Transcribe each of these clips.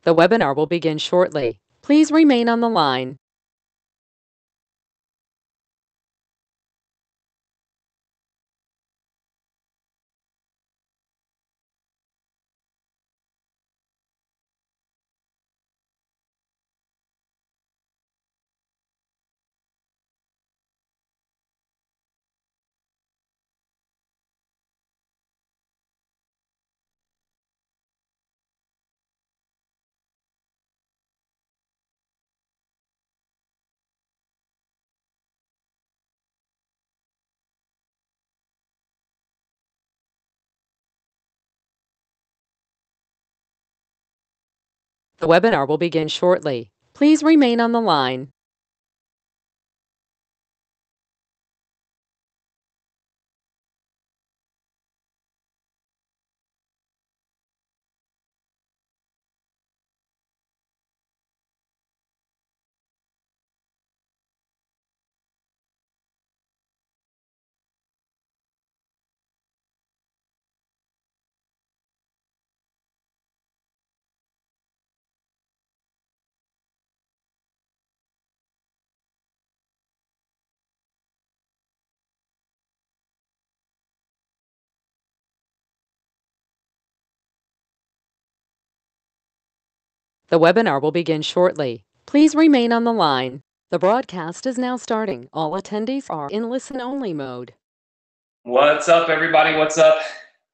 The webinar will begin shortly. Please remain on the line. The webinar will begin shortly. Please remain on the line. The webinar will begin shortly. Please remain on the line. The broadcast is now starting. All attendees are in listen-only mode. What's up, everybody? What's up?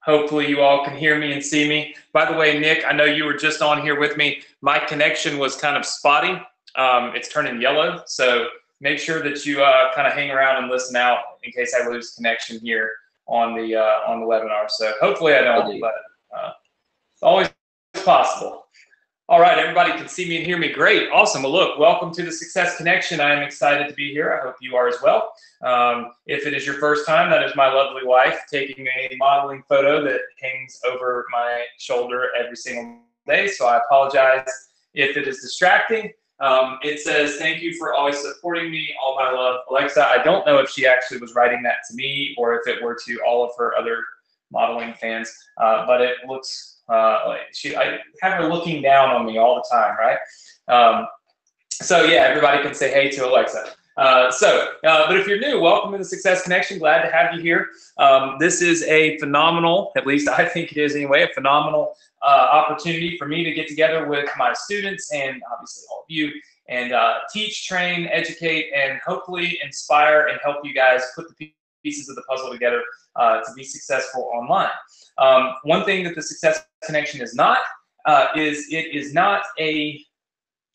Hopefully you all can hear me and see me. By the way, Nick, I know you were just on here with me. My connection was kind of spotty. It's turning yellow, so make sure that you kind of hang around and listen out in case I lose connection here on the webinar. So hopefully I don't, but it's always possible. All right, everybody can see me and hear me. Great, awesome. Well, look, welcome to the Success Connection. I am excited to be here. I hope you are as well. If it is your first time, that is my lovely wife taking a modeling photo that hangs over my shoulder every single day. So I apologize if it is distracting. It says, thank you for always supporting me. All my love, Alexa. I don't know if she actually was writing that to me or if it were to all of her other modeling fans, but it looks I have her looking down on me all the time, right? So yeah, everybody can say hey to Alexa. But if you're new, welcome to the Success Connection. Glad to have you here. This is a phenomenal, at least I think it is anyway, a phenomenal opportunity for me to get together with my students and obviously all of you and teach, train, educate, and hopefully inspire and help you guys put the pieces of the puzzle together to be successful online. One thing that the Success Connection is not is it is not a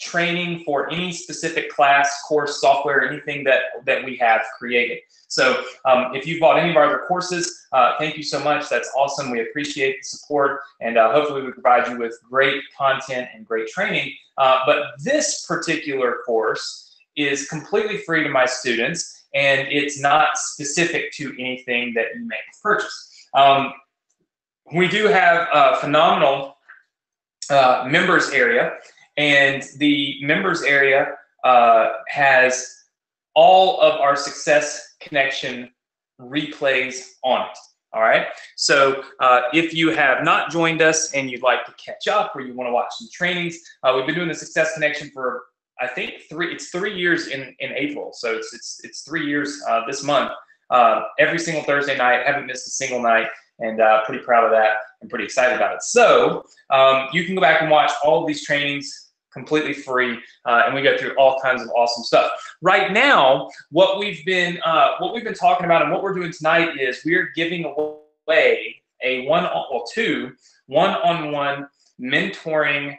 training for any specific class, course, software, anything that we have created. So if you've bought any of our other courses, thank you so much. That's awesome. We appreciate the support, and hopefully we provide you with great content and great training. But this particular course is completely free to my students, and it's not specific to anything that you may have purchased. We do have a phenomenal members area, and the members area has all of our Success Connection replays on it. All right. So if you have not joined us and you'd like to catch up or you want to watch some trainings, we've been doing the Success Connection for I think it's 3 years in April. So it's 3 years this month. Every single Thursday night, haven't missed a single night. And pretty proud of that and pretty excited about it. So you can go back and watch all of these trainings completely free, and we go through all kinds of awesome stuff. Right now, what we've been talking about and what we're doing tonight is we're giving away a two one-on-one mentoring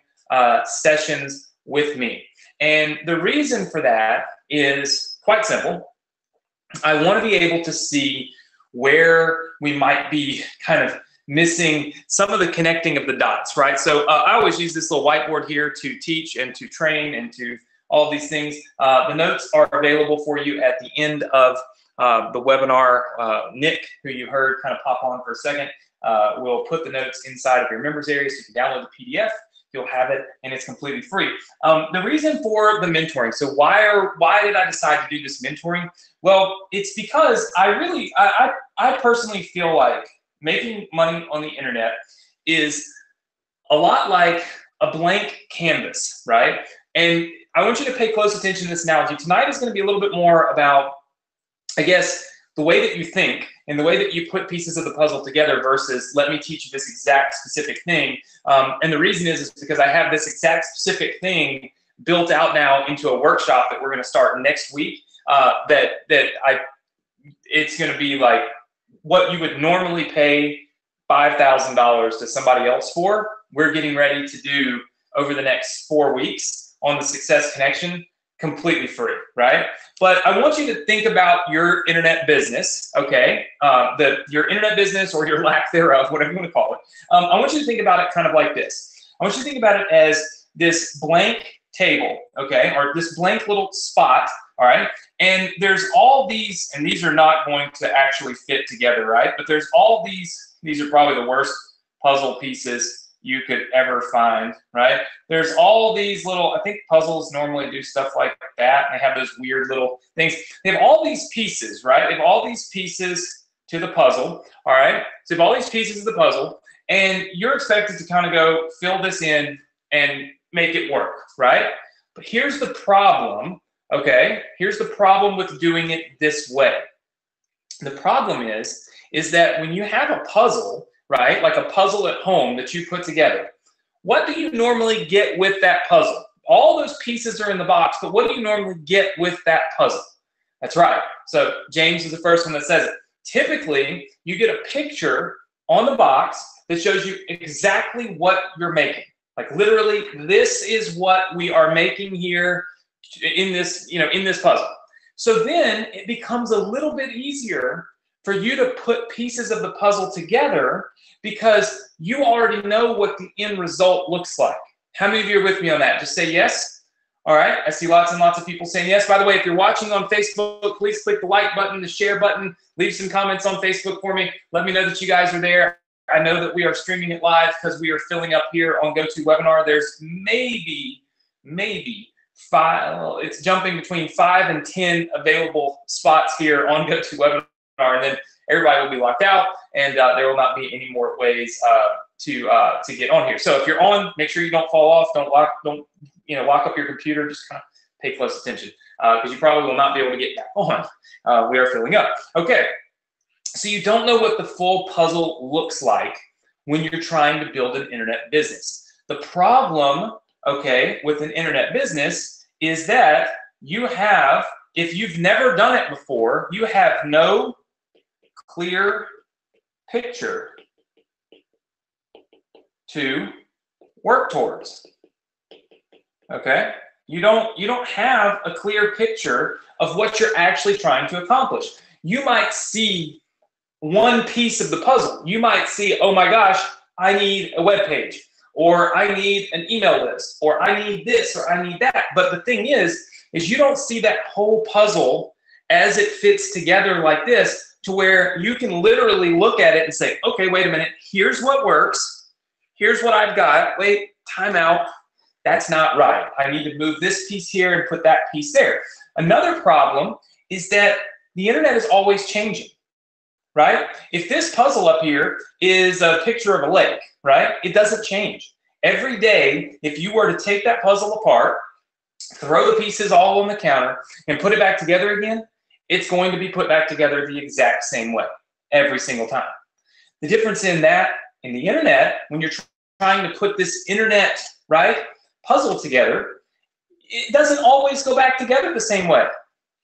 sessions with me. And the reason for that is quite simple. I want to be able to see where we might be kind of missing some of the connecting of the dots, right? So I always use this little whiteboard here to teach and to train and to all these things. The notes are available for you at the end of the webinar. Nick, who you heard kind of pop on for a second, will put the notes inside of your members area so you can download the PDF. You'll have it, and it's completely free. The reason for the mentoring, so why did I decide to do this mentoring? Well, it's because I personally feel like making money on the internet is a lot like a blank canvas, right? And I want you to pay close attention to this analogy. Tonight is going to be a little bit more about, I guess, the way that you think and the way that you put pieces of the puzzle together versus let me teach you this exact specific thing. And the reason is because I have this exact specific thing built out now into a workshop that we're going to start next week. It's going to be like what you would normally pay $5,000 to somebody else for. We're getting ready to do over the next 4 weeks on the Success Connection, completely free, right? But I want you to think about your internet business, okay? Your internet business or your lack thereof, whatever you want to call it. I want you to think about it kind of like this. I want you to think about it as this blank table, okay? Or this blank little spot, all right? And there's all these, and these are not going to actually fit together, right? But there's all these are probably the worst puzzle pieces you could ever find, right? There's all these little, I think puzzles normally do stuff like that. And they have those weird little things. They have all these pieces, right? They have all these pieces to the puzzle, all right? So you have all these pieces of the puzzle, and you're expected to kind of go fill this in and make it work, right? But here's the problem, okay? Here's the problem with doing it this way. The problem is that when you have a puzzle, right, like a puzzle at home that you put together, what do you normally get with that puzzle? All those pieces are in the box, but what do you normally get with that puzzle? That's right. So James is the first one that says it. Typically, you get a picture on the box that shows you exactly what you're making. Like literally, this is what we are making here in this, in this puzzle. So then it becomes a little bit easier for you to put pieces of the puzzle together because you already know what the end result looks like. How many of you are with me on that? Just say yes. All right. I see lots and lots of people saying yes. By the way, if you're watching on Facebook, please click the like button, the share button, leave some comments on Facebook for me. Let me know that you guys are there. I know that we are streaming it live because we are filling up here on GoToWebinar. There's maybe 5, it's jumping between 5 and 10 available spots here on GoToWebinar. And then everybody will be locked out, and there will not be any more ways to get on here. So if you're on, make sure you don't fall off. Don't lock up your computer. Just kind of pay close attention because you probably will not be able to get back on. We are filling up. Okay, so you don't know what the full puzzle looks like when you're trying to build an internet business. The problem, okay, with an internet business is that you have, if you've never done it before, you have no clear picture to work towards. Okay? You don't have a clear picture of what you're actually trying to accomplish. You might see one piece of the puzzle. You might see, oh my gosh, I need a web page, or I need an email list, or I need this, or I need that. But the thing is you don't see that whole puzzle as it fits together like this, to where you can literally look at it and say, okay, wait a minute, here's what works. Here's what I've got. Wait, time out. That's not right. I need to move this piece here and put that piece there. Another problem is that the internet is always changing, right? If this puzzle up here is a picture of a lake, right, it doesn't change. Every day, if you were to take that puzzle apart, throw the pieces all on the counter, and put it back together again, it's going to be put back together the exact same way every single time. The difference in that, in the internet, when you're trying to put this internet, right, puzzle together, it doesn't always go back together the same way.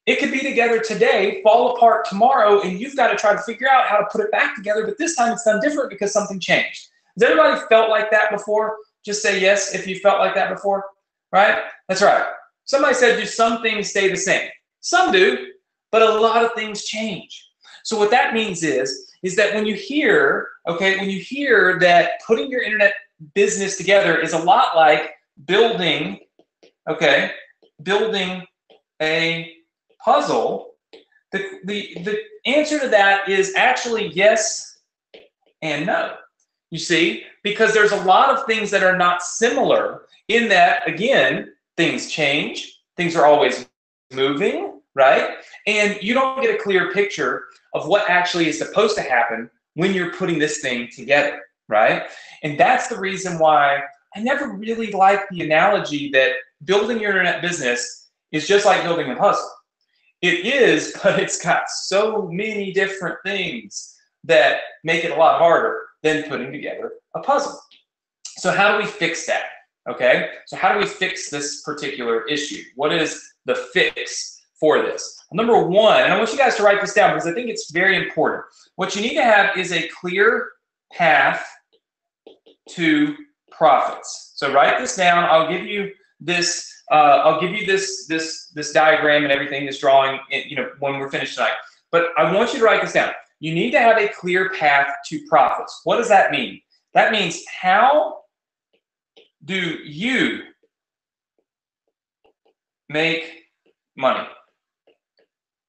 It could be together today, fall apart tomorrow, and you've got to try to figure out how to put it back together, but this time it's done different because something changed. Has everybody felt like that before? Just say yes if you felt like that before, right? That's right. Somebody said, do some things stay the same? Some do. But a lot of things change. So what that means is that when you hear, okay, when you hear that putting your internet business together is a lot like building, okay, building a puzzle, the answer to that is actually yes and no. You see, because there's a lot of things that are not similar in that, again, things change, things are always moving, right? And you don't get a clear picture of what actually is supposed to happen when you're putting this thing together, right? And that's the reason why I never really liked the analogy that building your internet business is just like building a puzzle. It is, but it's got so many different things that make it a lot harder than putting together a puzzle. So how do we fix that? Okay, so how do we fix this particular issue? What is the fix for this? Number one, and I want you guys to write this down because I think it's very important. What you need to have is a clear path to profits. So write this down. I'll give you this. This diagram and everything, this drawing, when we're finished tonight. But I want you to write this down. You need to have a clear path to profits. What does that mean? That means, how do you make money?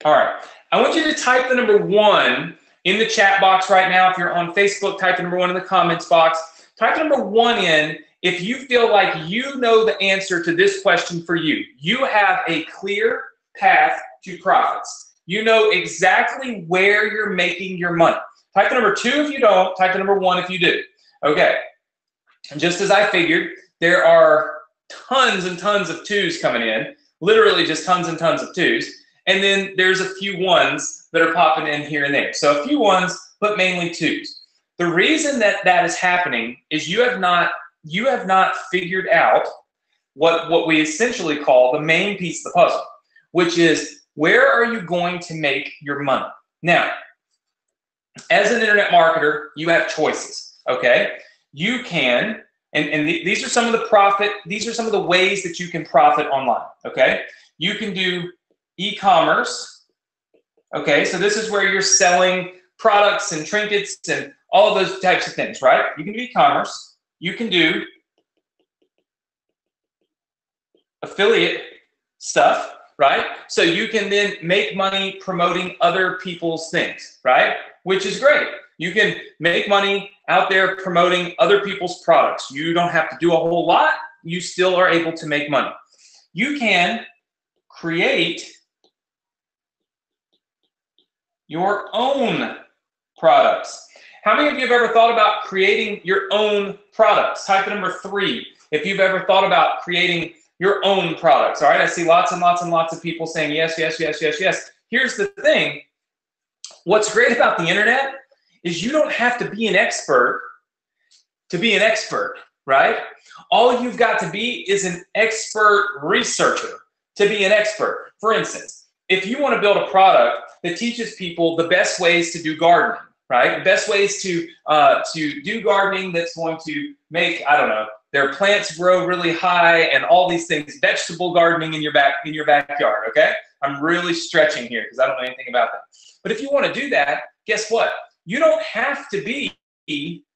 All right. I want you to type the number 1 in the chat box right now. If you're on Facebook, type the number 1 in the comments box. Type the number 1 in if you feel like you know the answer to this question for you. You have a clear path to profits. You know exactly where you're making your money. Type the number 2 if you don't. Type the number 1 if you do. Okay. And just as I figured, there are tons and tons of 2s coming in. Literally just tons and tons of 2s. And then there's a few 1s that are popping in here and there. So a few 1s, but mainly 2s. The reason that that is happening is you have not figured out what we essentially call the main piece of the puzzle, which is, where are you going to make your money? Now, as an internet marketer, you have choices, okay? You can, and these are some of the ways that you can profit online, okay? You can do e-commerce, okay? So this is where you're selling products and trinkets and all of those types of things, right? You can do e-commerce. You can do affiliate stuff, right? So you can then make money promoting other people's things, right? Which is great. You can make money out there promoting other people's products. You don't have to do a whole lot. You still are able to make money. You can create your own products. How many of you have ever thought about creating your own products? Type the number 3 if you've ever thought about creating your own products. All right, I see lots and lots and lots of people saying yes, yes, yes, yes, yes. Here's the thing. What's great about the internet is you don't have to be an expert to be an expert, right? All you've got to be is an expert researcher to be an expert. For instance, if you want to build a product that teaches people the best ways to do gardening, right? The best ways to do gardening that's going to make, I don't know, their plants grow really high and all these things, vegetable gardening in your backyard, okay? I'm really stretching here because I don't know anything about that. But if you want to do that, guess what? You don't have to be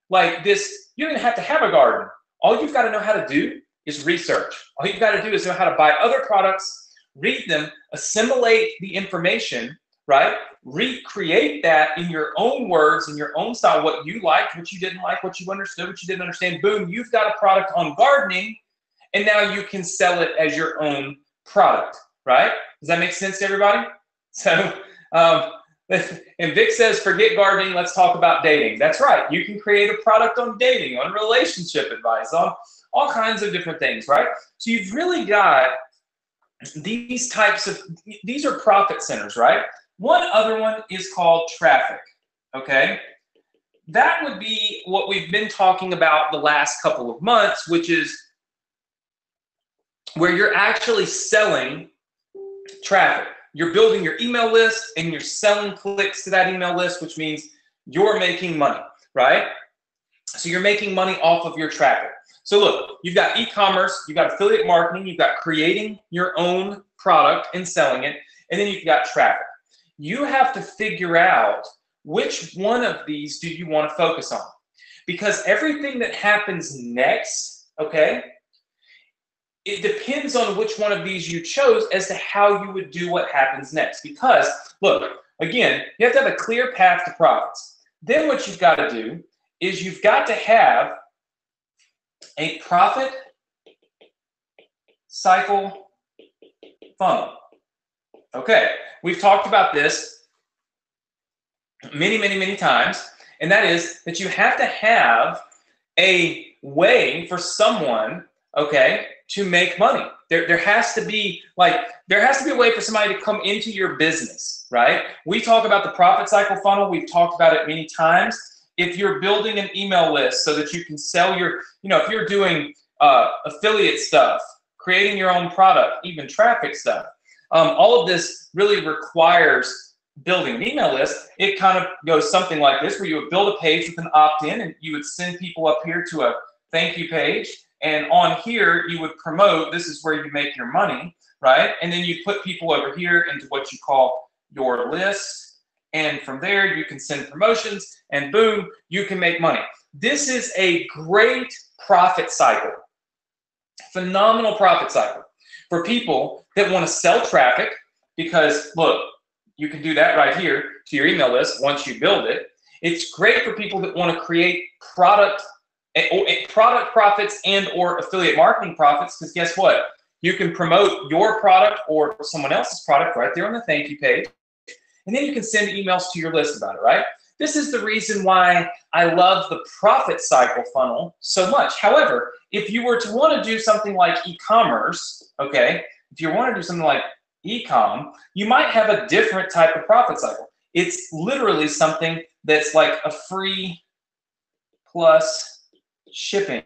like this. You don't even have to have a garden. All you've got to know how to do is research. All you've got to do is know how to buy other products, read them, assimilate the information, right? Recreate that in your own words, in your own style, what you liked, what you didn't like, what you understood, what you didn't understand. Boom, you've got a product on gardening, and now you can sell it as your own product, right? Does that make sense to everybody? So, and Vic says, forget gardening, let's talk about dating. That's right. You can create a product on dating, on relationship advice, on all kinds of different things, right? So you've really got these are profit centers, right? One other one is called traffic, okay? That would be what we've been talking about the last couple of months, which is where you're actually selling traffic. You're building your email list and you're selling clicks to that email list, which means you're making money, right? So you're making money off of your traffic. So look, you've got e-commerce, you've got affiliate marketing, you've got creating your own product and selling it, and then you've got traffic. You have to figure out which one of these do you want to focus on, because everything that happens next, okay, it depends on which one of these you chose as to how you would do what happens next. Because look, again, you have to have a clear path to profits. Then what you've got to do is you've got to have a profit cycle funnel. Okay, we've talked about this many, many, many times, and that is that you have to have a way for someone, okay, to make money. There has to be a way for somebody to come into your business, right? We talk about the profit cycle funnel. We've talked about it many times. If you're building an email list so that you can sell your, if you're doing affiliate stuff, creating your own product, even traffic stuff, all of this really requires building an email list. It kind of goes something like this, where you would build a page with an opt-in, and you would send people up here to a thank you page. And on here, you would promote, this is where you make your money, right? And then you put people over here into what you call your list. And from there, you can send promotions, and boom, you can make money. This is a great profit cycle, phenomenal profit cycle for people that want to sell traffic, because look, you can do that right here to your email list once you build it. It's great for people that want to create product profits and or affiliate marketing profits, because guess what? You can promote your product or someone else's product right there on the thank you page, and then you can send emails to your list about it, right? This is the reason why I love the profit cycle funnel so much. However, if you were to want to do something like e-commerce, okay, if you want to do something like e-com, you might have a different type of profit cycle. It's literally something that's like a free plus shipping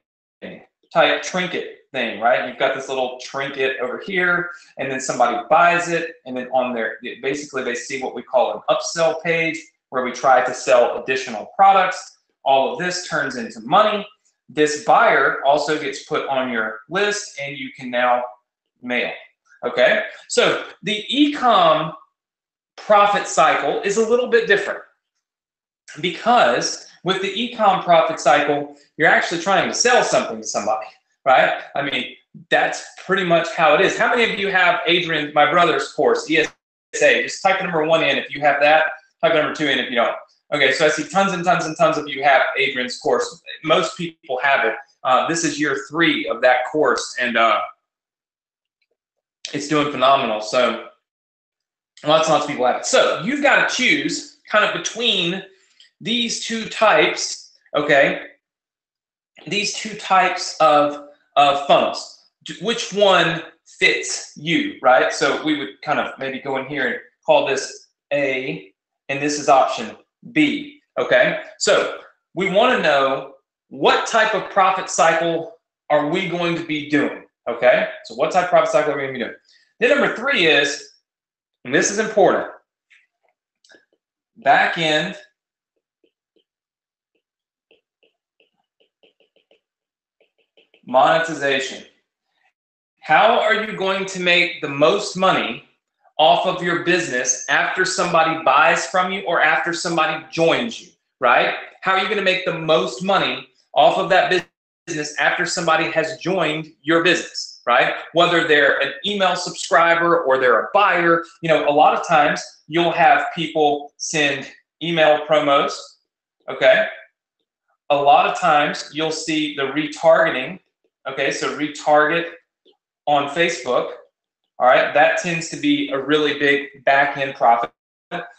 type trinket thing, right? You've got this little trinket over here, and then somebody buys it, and then on there, basically they see what we call an upsell page, where we try to sell additional products. All of this turns into money. This buyer also gets put on your list, and you can now mail. Okay, so the e-com profit cycle is a little bit different, because with the e-com profit cycle, you're actually trying to sell something to somebody, right? I mean, that's pretty much how it is. How many of you have Adrian, my brother's course, ESA? Just type number 1 in if you have that. Type number 2 in if you don't. Okay, so I see tons and tons and tons of you have Adrian's course. Most people have it. This is year 3 of that course, and it's doing phenomenal. So lots and lots of people have it. So you've got to choose kind of between these two types, okay? These two types of funnels. Which one fits you, right? So we would kind of maybe go in here and call this A, and this is option B, okay? So we want to know what type of profit cycle are we going to be doing, okay? So what type of profit cycle are we going to be doing? Then number 3 is, and this is important, back end monetization. How are you going to make the most money off of your business after somebody buys from you or after somebody joins you, right? How are you going to make the most money off of that business after somebody has joined your business, right? Whether they're an email subscriber or they're a buyer, a lot of times you'll have people send email promos, okay? A lot of times you'll see the retargeting, okay? So retarget on Facebook. All right, that tends to be a really big back-end profit.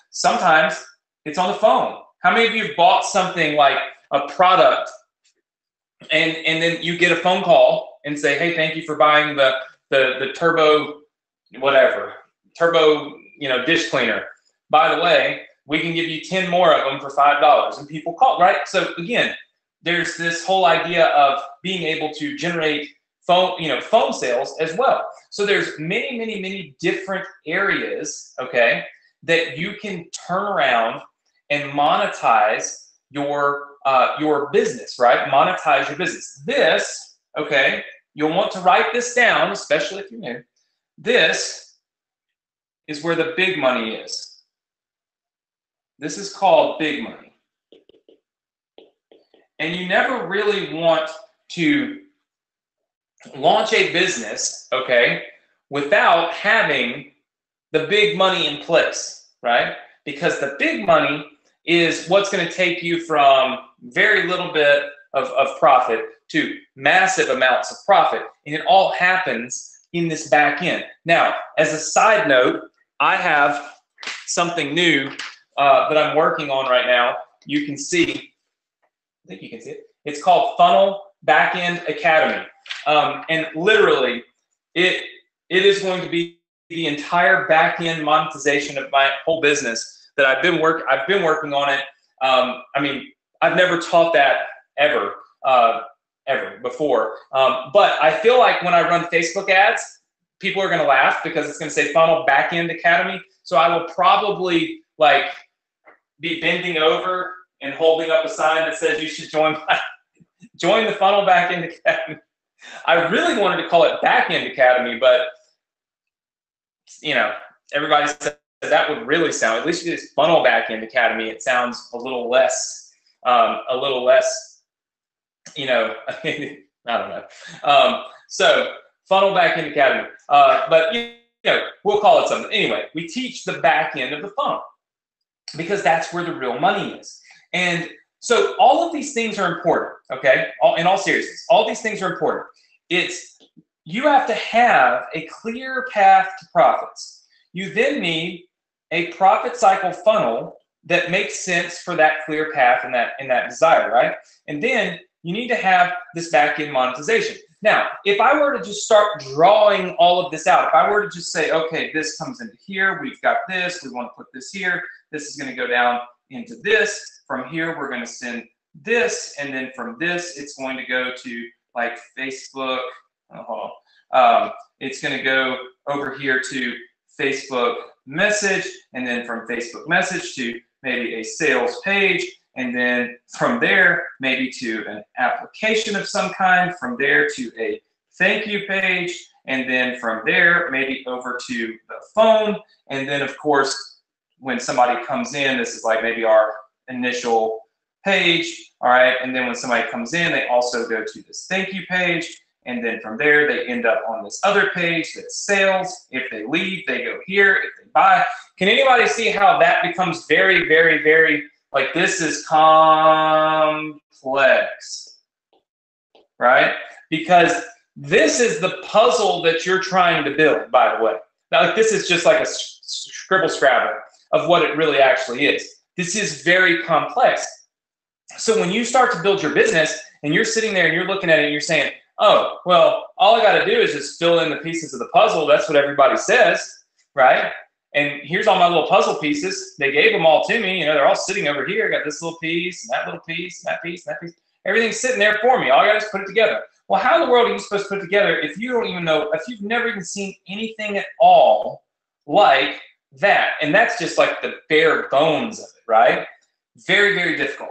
Sometimes it's on the phone. How many of you have bought something like a product and then you get a phone call and say, hey, thank you for buying the turbo, whatever, turbo, dish cleaner. By the way, we can give you 10 more of them for $5. And people call, right? So again, there's this whole idea of being able to generate phone sales as well. So there's many, many, many different areas, okay, that you can turn around and monetize your business, right? Monetize your business. This, okay, you'll want to write this down, especially if you're new. This is where the big money is. This is called big money. And you never really want to launch a business, okay, without having the big money in place, right? Because the big money is what's going to take you from very little bit of profit to massive amounts of profit. And it all happens in this back end. Now, as a side note, I have something new that I'm working on right now. You can see, I think you can see it. It's called funnel Backend Academy. And literally, it is going to be the entire back-end monetization of my whole business that I've been working on it. I mean, I've never taught that ever before. But I feel like when I run Facebook ads, people are going to laugh because it's going to say Funnel Backend Academy. So I will probably like be bending over and holding up a sign that says you should join the Funnel Backend Academy. I really wanted to call it Backend Academy, but you know, everybody said that would really sound, at least if it's Funnel Backend Academy, it sounds a little less, you know, I don't know. So Funnel Backend Academy, but you know, we'll call it something. Anyway, we teach the back end of the funnel because that's where the real money is. And so all of these things are important, okay? In all seriousness, all these things are important. You have to have a clear path to profits. You then need a profit cycle funnel that makes sense for that clear path and that desire, right? And then you need to have this back-end monetization. Now, if I were to just start drawing all of this out, if I were to just say, okay, this comes into here, we've got this, we want to put this here, this is going to go down into this. From here, we're going to send this, and then from this, it's going to go to like Facebook. Hold on. It's going to go over here to Facebook message, and then from Facebook message to maybe a sales page, and then from there maybe to an application of some kind, from there to a thank you page, and then from there maybe over to the phone, and then of course when somebody comes in, this is like maybe our initial page, all right, and then when somebody comes in, they also go to this thank you page, and then from there they end up on this other page that's sales. If they leave, they go here. If they buy, can anybody see how that becomes very, very, very, like this is complex, right? Because this is the puzzle that you're trying to build, by the way. Now, like this is just like a scribble scrabble of what it really actually is. This is very complex. So when you start to build your business and you're sitting there and you're looking at it and you're saying, oh, well, all I got to do is just fill in the pieces of the puzzle. That's what everybody says, right? And here's all my little puzzle pieces. They gave them all to me. You know, they're all sitting over here. I got this little piece, and that little piece, and that piece, and that piece. Everything's sitting there for me. All I got to do is put it together. Well, how in the world are you supposed to put it together if you don't even know, if you've never even seen anything at all like that? And that's just like the bare bones of it, right? Very, very difficult.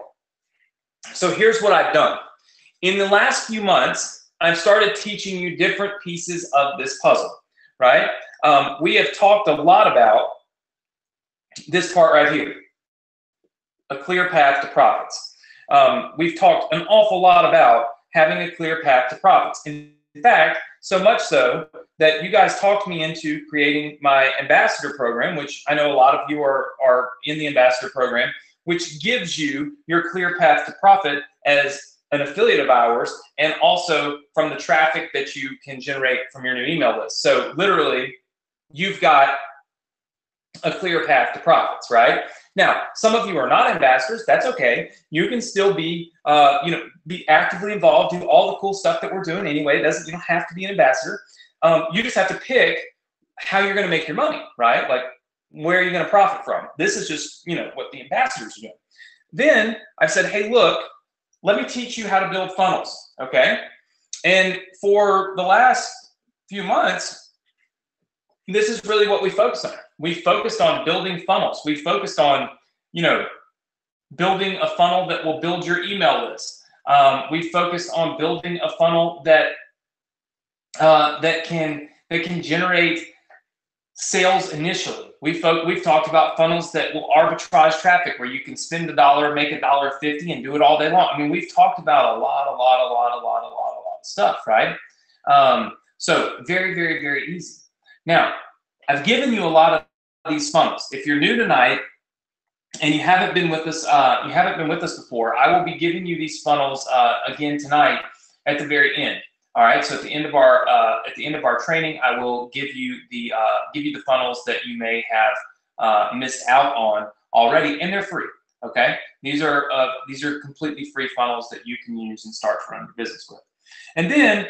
So here's what I've done. In the last few months, I've started teaching you different pieces of this puzzle, right? We have talked a lot about this part right here, a clear path to profits. We've talked an awful lot about having a clear path to profits. In fact, so much so that you guys talked me into creating my ambassador program, which I know a lot of you are in the ambassador program, which gives you your clear path to profit as an affiliate of ours, and also from the traffic that you can generate from your new email list. So literally, you've got a clear path to profits, right? Now, some of you are not ambassadors. That's okay. You can still be, be actively involved, do all the cool stuff that we're doing anyway. You don't have to be an ambassador. You just have to pick how you're going to make your money, right? Like, where are you going to profit from? This is just, what the ambassadors are doing. Then I said, hey, look, let me teach you how to build funnels, okay? And for the last few months, this is really what we focused on. We focused on building funnels. We focused on, building a funnel that will build your email list. We focused on building a funnel that can generate sales initially. We've talked about funnels that will arbitrage traffic, where you can spend $1, make $1.50, and do it all day long. I mean, we've talked about a lot of stuff, right? So very, very, very easy. Now, I've given you a lot of these funnels. If you're new tonight and you haven't been with us, before, I will be giving you these funnels again tonight at the very end. All right. So at the end of our training, I will give you the funnels that you may have missed out on already, and they're free. Okay, these are completely free funnels that you can use and start to run your business with. And then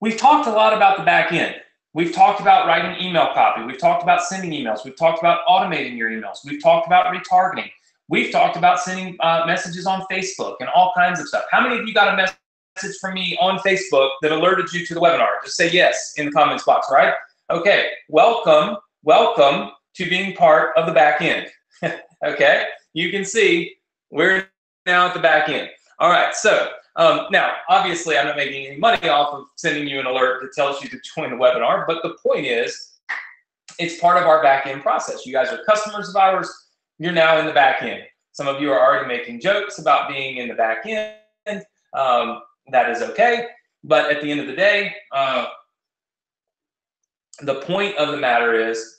we've talked a lot about the back end. We've talked about writing email copy. We've talked about sending emails. We've talked about automating your emails. We've talked about retargeting. We've talked about sending messages on Facebook and all kinds of stuff. How many of you got a message from me on Facebook that alerted you to the webinar? Just say yes in the comments box, right? Okay, welcome to being part of the back end. Okay, you can see we're now at the back end. All right, so now, obviously, I'm not making any money off of sending you an alert that tells you to join the webinar, but the point is, it's part of our back-end process. You guys are customers of ours. You're now in the back end. Some of you are already making jokes about being in the back end. That is okay, but at the end of the day, the point of the matter is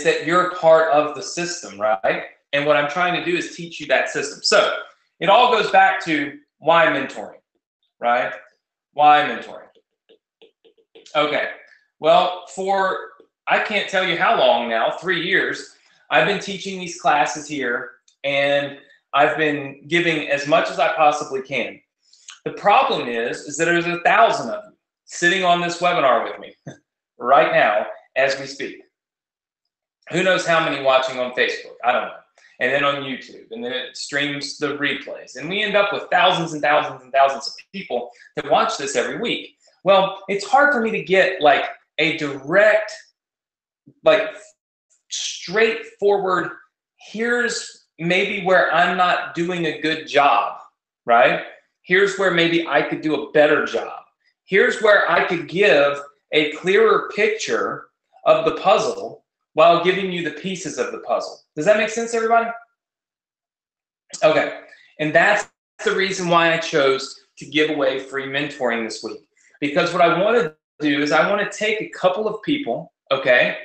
that you're part of the system, right? And what I'm trying to do is teach you that system. So it all goes back to why mentoring, right? Why mentoring? Okay, well, I can't tell you how long now, 3 years, I've been teaching these classes here, and I've been giving as much as I possibly can. The problem is that there's 1,000 of you sitting on this webinar with me right now as we speak. Who knows how many watching on Facebook? I don't know. And then on YouTube, and then it streams the replays. And we end up with thousands and thousands and thousands of people that watch this every week. Well, it's hard for me to get like a direct, like straightforward, here's maybe where I'm not doing a good job, right? Here's where maybe I could do a better job. Here's where I could give a clearer picture of the puzzle while giving you the pieces of the puzzle. Does that make sense, everybody? Okay, and that's the reason why I chose to give away free mentoring this week. Because what I want to do is I want to take a couple of people, okay,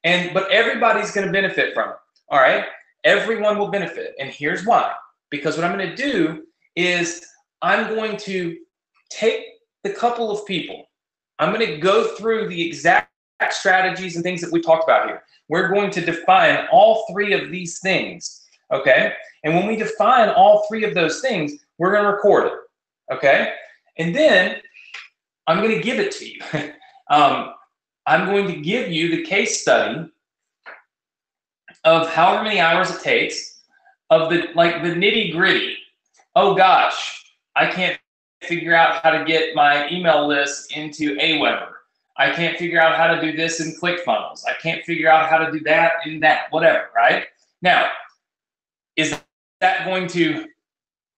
but everybody's going to benefit from it, all right? Everyone will benefit, and here's why. Because what I'm going to do is I'm going to take the couple of people. I'm going to go through the exact strategies and things that we talked about here. We're going to define all 3 of these things, okay? And when we define all 3 of those things, we're going to record it, okay? And then I'm going to give it to you. I'm going to give you the case study of however many hours it takes of the nitty gritty. Oh gosh, I can't figure out how to get my email list into Aweber. I can't figure out how to do this in ClickFunnels. I can't figure out how to do that in that, whatever, right? Now, is that going to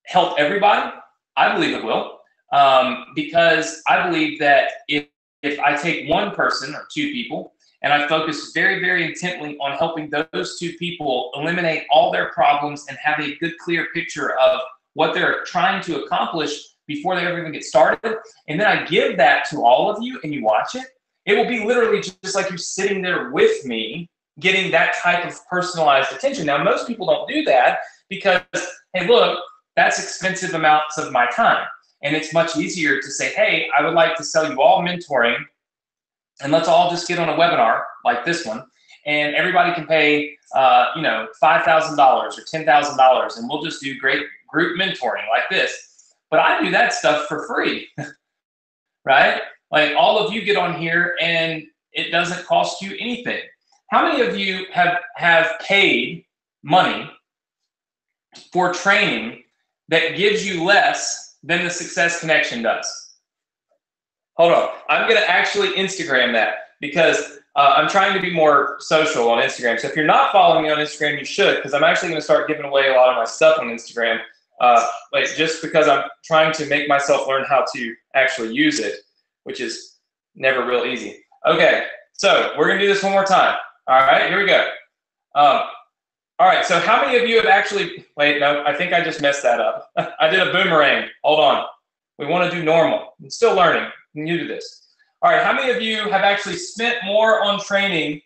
help everybody? I believe it will, because I believe that if I take one person or 2 people and I focus very, very intently on helping those 2 people eliminate all their problems and have a good, clear picture of what they're trying to accomplish before they ever even get started, and then I give that to all of you and you watch it, it will be literally just like you're sitting there with me getting that type of personalized attention. Now, most people don't do that because, hey, look, that's expensive amounts of my time. And it's much easier to say, hey, I would like to sell you all mentoring, and let's all just get on a webinar like this one, and everybody can pay, $5,000 or $10,000, and we'll just do great group mentoring like this. But I do that stuff for free, right? Like all of you get on here and it doesn't cost you anything. How many of you have paid money for training that gives you less than the Success Connection does? Hold on, I'm gonna actually Instagram that because I'm trying to be more social on Instagram. So if you're not following me on Instagram, you should, because I'm actually gonna start giving away a lot of my stuff on Instagram. Just because I'm trying to make myself learn how to actually use it, which is never real easy. Okay, so we're gonna do this one more time. All right, here we go. All right, so how many of you have actually, wait, no, I think I just messed that up. I did a boomerang, hold on. We wanna do normal. I'm still learning, I'm new to this. All right, how many of you have actually spent more on training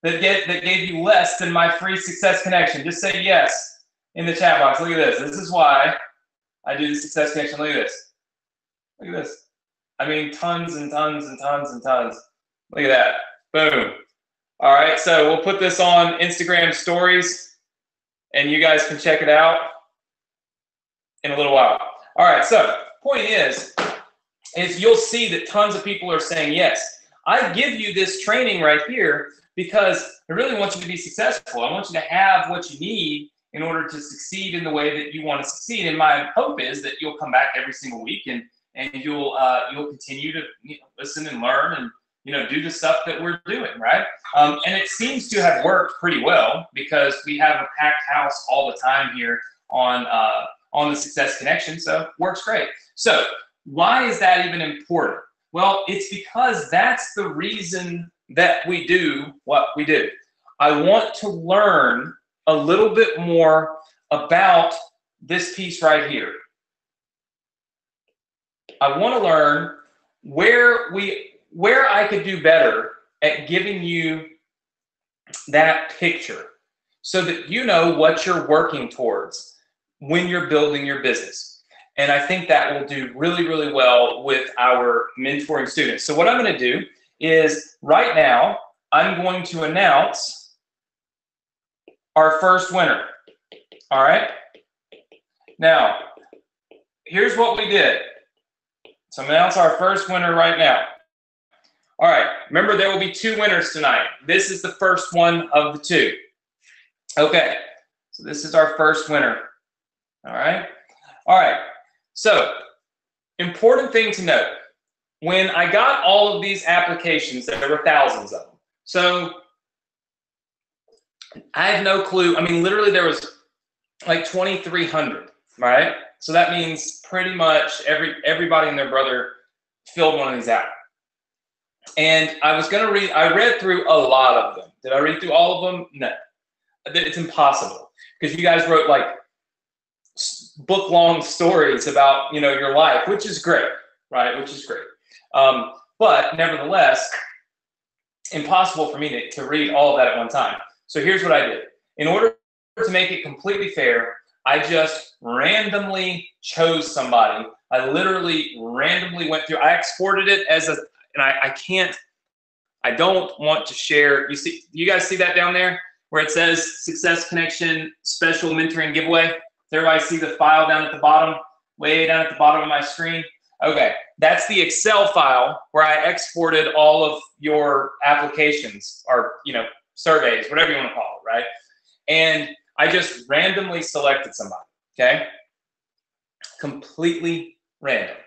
that gave you less than my free Success Connection? Just say yes in the chat box. Look at this. This is why I do the Success Connection. Look at this. Look at this. I mean, tons and tons and tons and tons. Look at that. Boom. All right, so we'll put this on Instagram stories and you guys can check it out in a little while. All right, so point is you'll see that tons of people are saying yes. I give you this training right here because I really want you to be successful. I want you to have what you need in order to succeed in the way that you want to succeed. And my hope is that you'll come back every single week and you'll continue to listen and learn and do the stuff that we're doing, right? And it seems to have worked pretty well because we have a packed house all the time here on the Success Connection, so it works great. So why is that even important? Well, it's because that's the reason that we do what we do. I want to learn a little bit more about this piece right here. I want to learn where I could do better at giving you that picture so that you know what you're working towards when you're building your business. And I think that will do really, really well with our mentoring students. So what I'm going to do is right now, I'm going to announce our first winner. All right. Now, here's what we did. So I'm going to announce our first winner right now. All right. Remember, there will be 2 winners tonight. This is the first one of the 2. Okay. So this is our first winner. All right. All right. So, important thing to note. When I got all of these applications, there were thousands of them. So, I have no clue. I mean, literally there was like 2,300, right? So that means pretty much everybody and their brother filled one of these out. And I read through a lot of them. Did I read through all of them? No. It's impossible because you guys wrote like book-long stories about, your life, which is great, right? Which is great. But nevertheless, impossible for me to read all of that at one time. So here's what I did. In order to make it completely fair, I just randomly chose somebody. I literally randomly went through. I exported it as and I don't want to share. You guys see that down there where it says Success Connection Special Mentoring Giveaway? Does everybody see the file down at the bottom, way down at the bottom of my screen? Okay, that's the Excel file where I exported all of your applications or, surveys, whatever you want to call it, right? And I just randomly selected somebody, okay? Completely random.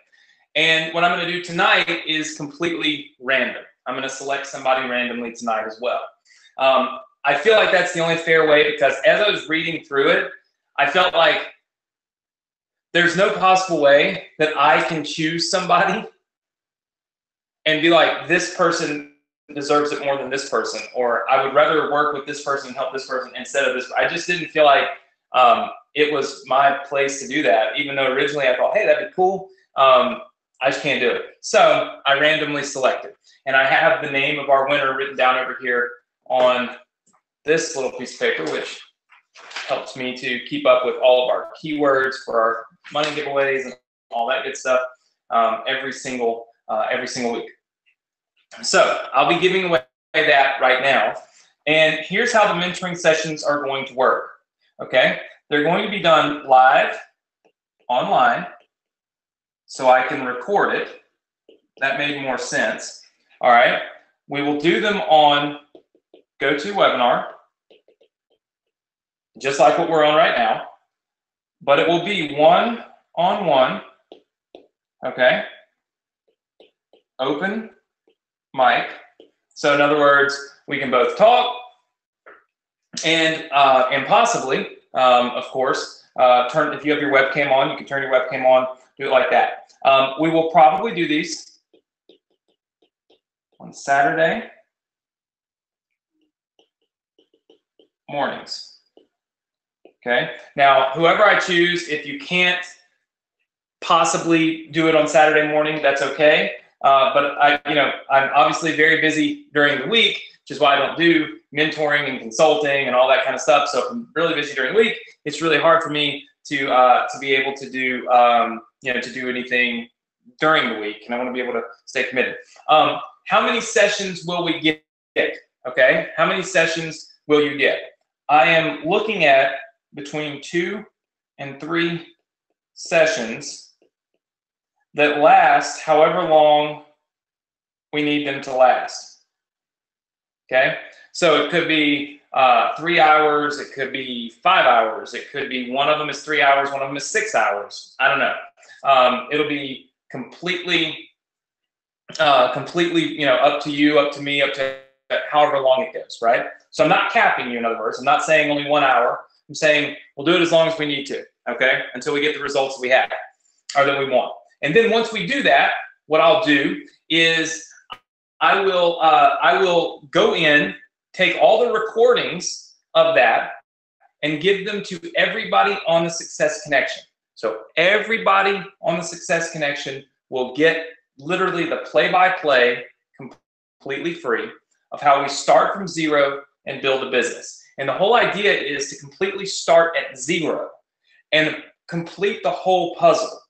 And what I'm going to do tonight is completely random. I'm going to select somebody randomly tonight as well. I feel like that's the only fair way because as I was reading through it, I felt like there's no possible way that I can choose somebody and be like, this person deserves it more than this person, or I would rather work with this person and help this person instead of this. I just didn't feel like it was my place to do that, even though originally I thought, hey, that'd be cool. I just can't do it. So I randomly selected. And I have the name of our winner written down over here on this little piece of paper, which helps me to keep up with all of our keywords for our money giveaways and all that good stuff every single week. So I'll be giving away that right now. And here's how the mentoring sessions are going to work. Okay, they're going to be done live online, so I can record it. That made more sense. All right, we will do them on GoToWebinar, just like what we're on right now, but it will be one-on-one, okay? Open mic. So in other words, we can both talk and possibly, of course, if you have your webcam on, you can turn your webcam on, do it like that. We will probably do these on Saturday mornings. Okay. Now, whoever I choose, if you can't possibly do it on Saturday morning, that's okay. But I'm obviously very busy during the week, which is why I don't do mentoring and consulting and all that kind of stuff. So if I'm really busy during the week, it's really hard for me to be able to do to do anything during the week, and I want to be able to stay committed. How many sessions will we get? Okay, how many sessions will you get? I am looking at between 2 and 3 sessions that last however long we need them to last. Okay, so it could be 3 hours, it could be 5 hours, it could be one of them is 3 hours, one of them is 6 hours. I don't know. It'll be completely, up to you, up to me, up to however long it goes, right? So I'm not capping you, in other words. I'm not saying only 1 hour. I'm saying we'll do it as long as we need to, okay, until we get the results that we have or that we want. And then once we do that, what I'll do is I will go in, take all the recordings of that, and give them to everybody on the Success Connection. So everybody on the Success Connection will get literally the play-by-play completely free of how we start from zero and build a business. And the whole idea is to completely start at zero and complete the whole puzzle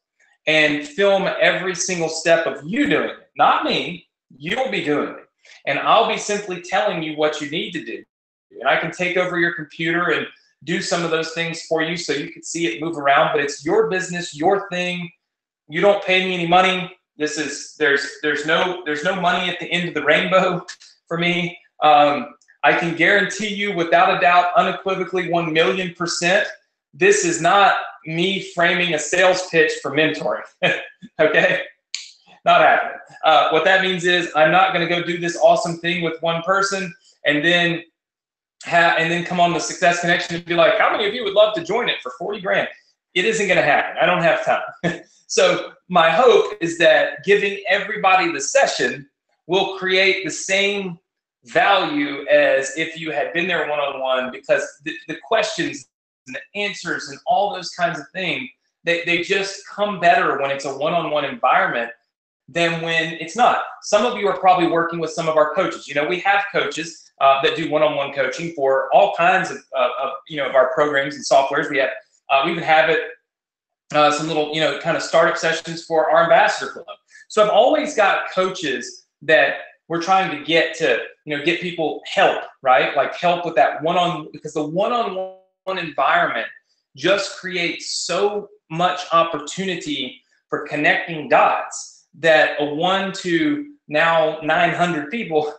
and film every single step of you doing it. Not me, you'll be doing it. And I'll be simply telling you what you need to do. And I can take over your computer and do some of those things for you so you can see it move around, but it's your business, your thing. You don't pay me any money. This is, there's no money at the end of the rainbow for me. I can guarantee you without a doubt, unequivocally, 1,000,000%, this is not me framing a sales pitch for mentoring, okay? Not happening. What that means is I'm not going to go do this awesome thing with one person and then come on the Success Connection and be like, how many of you would love to join it for 40 grand? It isn't going to happen. I don't have time. So my hope is that giving everybody the session will create the same value as if you had been there one-on-one, because the questions and the answers and all those kinds of things, they just come better when it's a one-on-one environment than when it's not. Some of you are probably working with some of our coaches. You know, we have coaches that do one-on-one coaching for all kinds of our programs and softwares. We even have it some little kind of startup sessions for our ambassador club. So I've always got coaches that we're trying to get to get people help, right? Like help with that because the one-on-one environment just creates so much opportunity for connecting dots that a 1 to now 900 people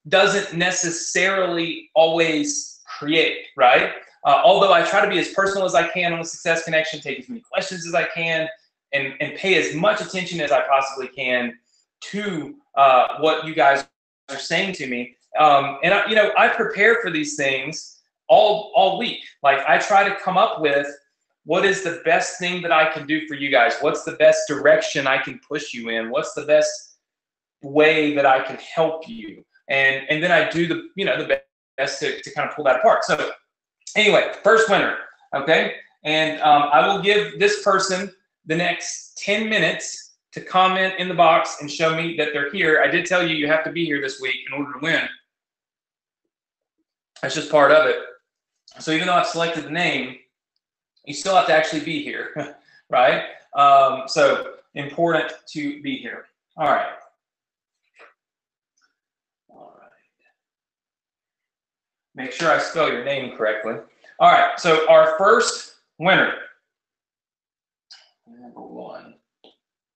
doesn't necessarily always create, right? Although I try to be as personal as I can on the Success Connection, take as many questions as I can, and pay as much attention as I possibly can to what you guys are saying to me. And I prepare for these things all week. Like I try to come up with what is the best thing that I can do for you guys? What's the best direction I can push you in? What's the best way that I can help you? And then I do the best to kind of pull that apart. So anyway, first winner, okay? And I will give this person the next 10 minutes to comment in the box and show me that they're here. I did tell you have to be here this week in order to win. That's just part of it. So even though I've selected the name, you still have to actually be here, right? So important to be here. All right. Make sure I spell your name correctly. All right, so our first winner, number 1,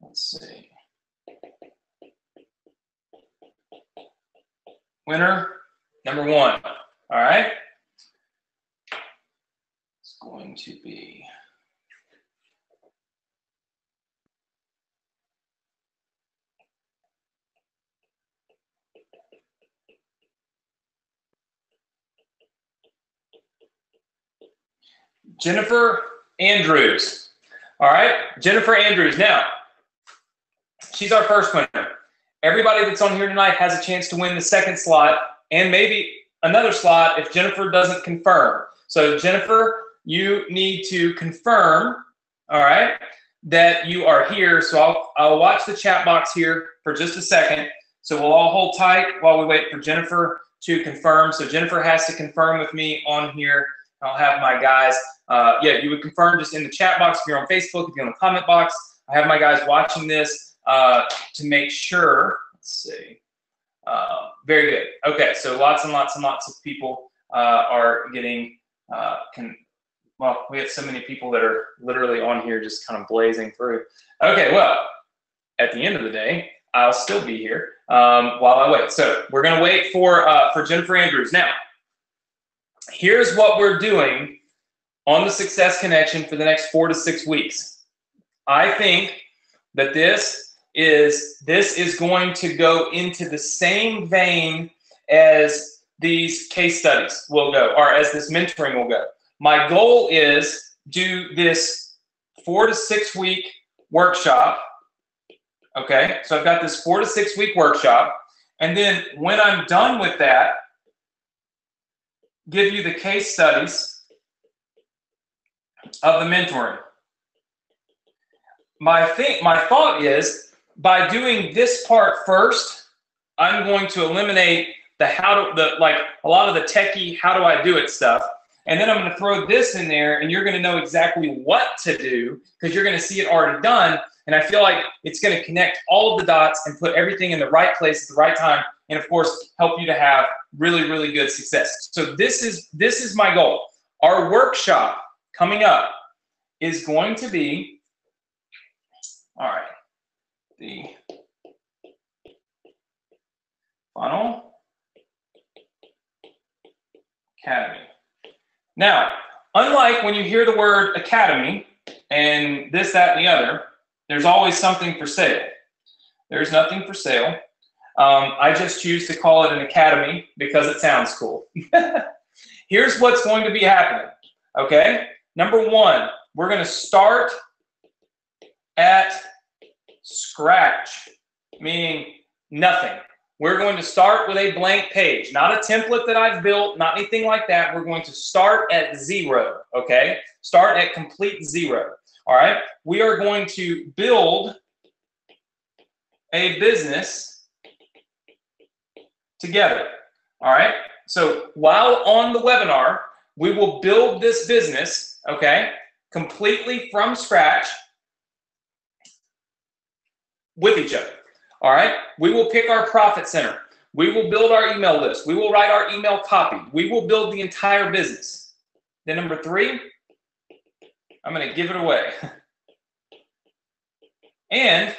let's see. Winner number 1, all right? It's going to be Jennifer Andrews. All right, Jennifer Andrews. Now, she's our first winner. Everybody that's on here tonight has a chance to win the second slot and maybe another slot if Jennifer doesn't confirm. So Jennifer, you need to confirm, all right, that you are here. So I'll watch the chat box here for just a second. So we'll all hold tight while we wait for Jennifer to confirm. So Jennifer has to confirm with me on here. I'll have my guys, you would confirm just in the chat box if you're on Facebook, if you're in the comment box. I have my guys watching this to make sure. Let's see. Very good. Okay, so lots and lots and lots of people are getting Well, we have so many people that are literally on here just kind of blazing through. Okay, well, at the end of the day, I'll still be here while I wait. So we're going to wait for Jennifer Andrews. Now, here's what we're doing on the Success Connection for the next 4 to 6 weeks. I think that this is going to go into the same vein as these case studies will go, or as this mentoring will go. My goal is do this 4 to 6 week workshop. Okay, so I've got this 4 to 6 week workshop, and then when I'm done with that, give you the case studies of the mentoring. My thought is, by doing this part first, I'm going to eliminate the a lot of the techie how do I do it stuff, and then I'm going to throw this in there, and you're going to know exactly what to do because you're going to see it already done. And I feel like it's going to connect all of the dots and put everything in the right place at the right time, and of course help you to have really, really good success. So this is my goal. Our workshop coming up is going to be, all right, the Funnel Academy. Now, unlike when you hear the word academy and this, that, and the other, there's always something for sale. There's nothing for sale. I just choose to call it an academy because it sounds cool. Here's what's going to be happening, okay? Number one, we're going to start at scratch, meaning nothing. We're going to start with a blank page, not a template that I've built, not anything like that. We're going to start at zero, okay? Start at complete zero. All right, we are going to build a business together. All right, so while on the webinar, we will build this business, okay, completely from scratch with each other. All right, we will pick our profit center. We will build our email list. We will write our email copy. We will build the entire business. Then number three, I'm going to give it away. And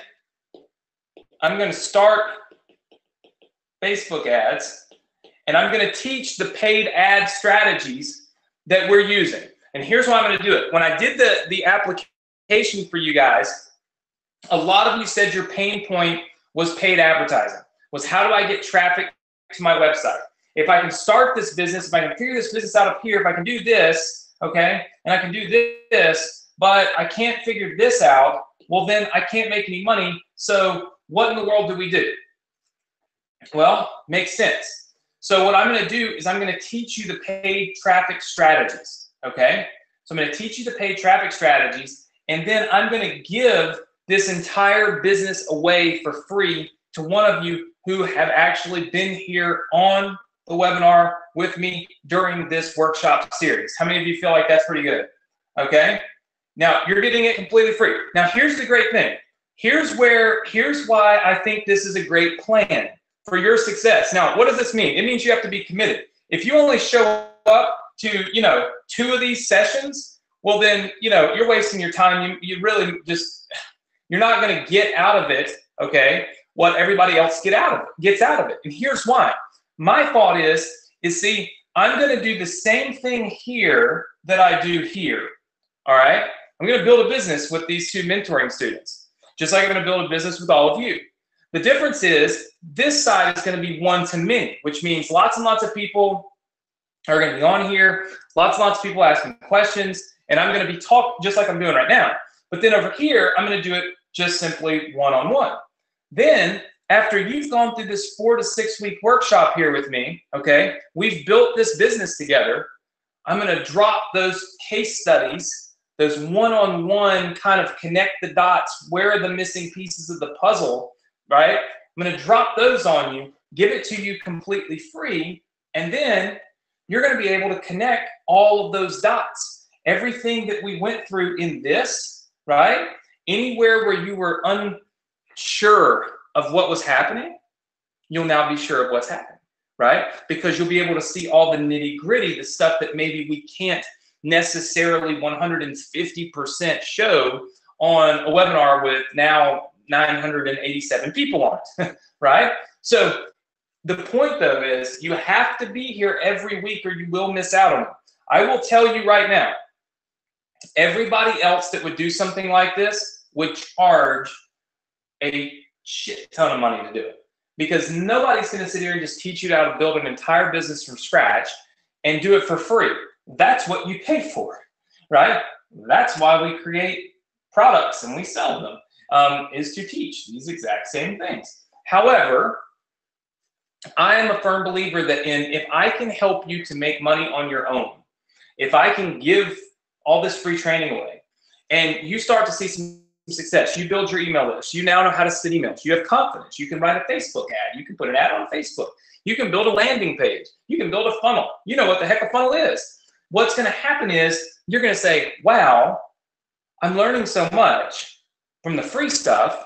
I'm going to start Facebook ads, and I'm going to teach the paid ad strategies that we're using. And here's why I'm going to do it. When I did the application for you guys, a lot of you said your pain point was paid advertising, was how do I get traffic to my website? If I can start this business, if I can figure this business out up here, if I can do this, okay, and I can do this, but I can't figure this out, well, then I can't make any money. So what in the world do we do? Well, makes sense. So what I'm going to do is I'm going to teach you the paid traffic strategies, okay? So I'm going to teach you the paid traffic strategies, and then I'm going to give this entire business away for free to one of you who have actually been here on the webinar with me during this workshop series. How many of you feel like that's pretty good? Okay. Now you're getting it completely free. Now here's the great thing. Here's why I think this is a great plan for your success. Now, what does this mean? It means you have to be committed. If you only show up to, 2 of these sessions, well then, you're wasting your time. You really just, you're not going to get out of it, okay, what everybody else gets out of it. And here's why. My thought is see, I'm going to do the same thing here that I do here, all right? I'm going to build a business with these 2 mentoring students, just like I'm going to build a business with all of you. The difference is this side is going to be one-to-many, which means lots and lots of people are going to be on here, lots and lots of people asking questions, and I'm going to be talking just like I'm doing right now. But then over here, I'm going to do it just simply one-on-one. Then, after you've gone through this 4 to 6 week workshop here with me, okay, we've built this business together, I'm going to drop those case studies, those one-on-one kind of connect the dots, where are the missing pieces of the puzzle, right? I'm going to drop those on you, give it to you completely free, and then you're going to be able to connect all of those dots. Everything that we went through in this, right? Anywhere where you were unsure of what was happening, you'll now be sure of what's happening, right? Because you'll be able to see all the nitty-gritty, the stuff that maybe we can't necessarily 150% show on a webinar with now 987 people on it, right? So the point, though, is you have to be here every week or you will miss out on it. I will tell you right now, everybody else that would do something like this would charge a shit ton of money to do it, because nobody's going to sit here and just teach you how to build an entire business from scratch and do it for free. That's what you pay for, right? That's why we create products and we sell them, is to teach these exact same things. However, I am a firm believer that if I can help you to make money on your own, if I can give all this free training away and you start to see some success, you build your email list, you now know how to send emails, you have confidence, you can write a Facebook ad, you can put an ad on Facebook, you can build a landing page, you can build a funnel. You know what the heck a funnel is. What's going to happen is you're going to say, wow, I'm learning so much from the free stuff.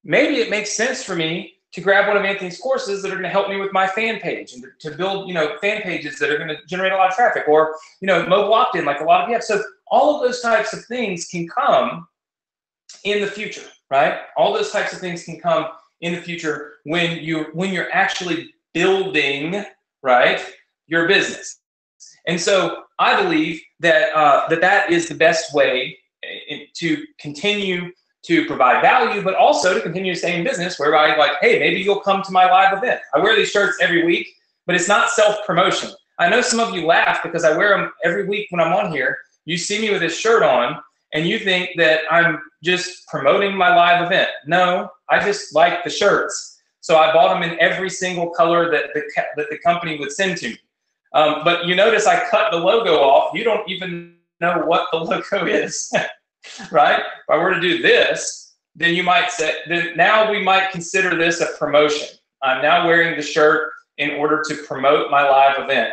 Maybe it makes sense for me to grab one of Anthony's courses that are going to help me with my fan page and to build, fan pages that are going to generate a lot of traffic, or, mobile opt-in like a lot of you have. So all of those types of things can come in the future, right? All those types of things can come in the future when you're actually building, right, your business. And so I believe that that is the best way to continue to provide value, but also to continue to stay in business, whereby like, hey, maybe you'll come to my live event. I wear these shirts every week, but it's not self-promotion. I know some of you laugh because I wear them every week when I'm on here. You see me with this shirt on and you think that I'm just promoting my live event. No, I just like the shirts. So I bought them in every single color that the company would send to me. But you notice I cut the logo off. You don't even know what the logo is. Right? If I were to do this, then you might say, then now we might consider this a promotion. I'm now wearing the shirt in order to promote my live event.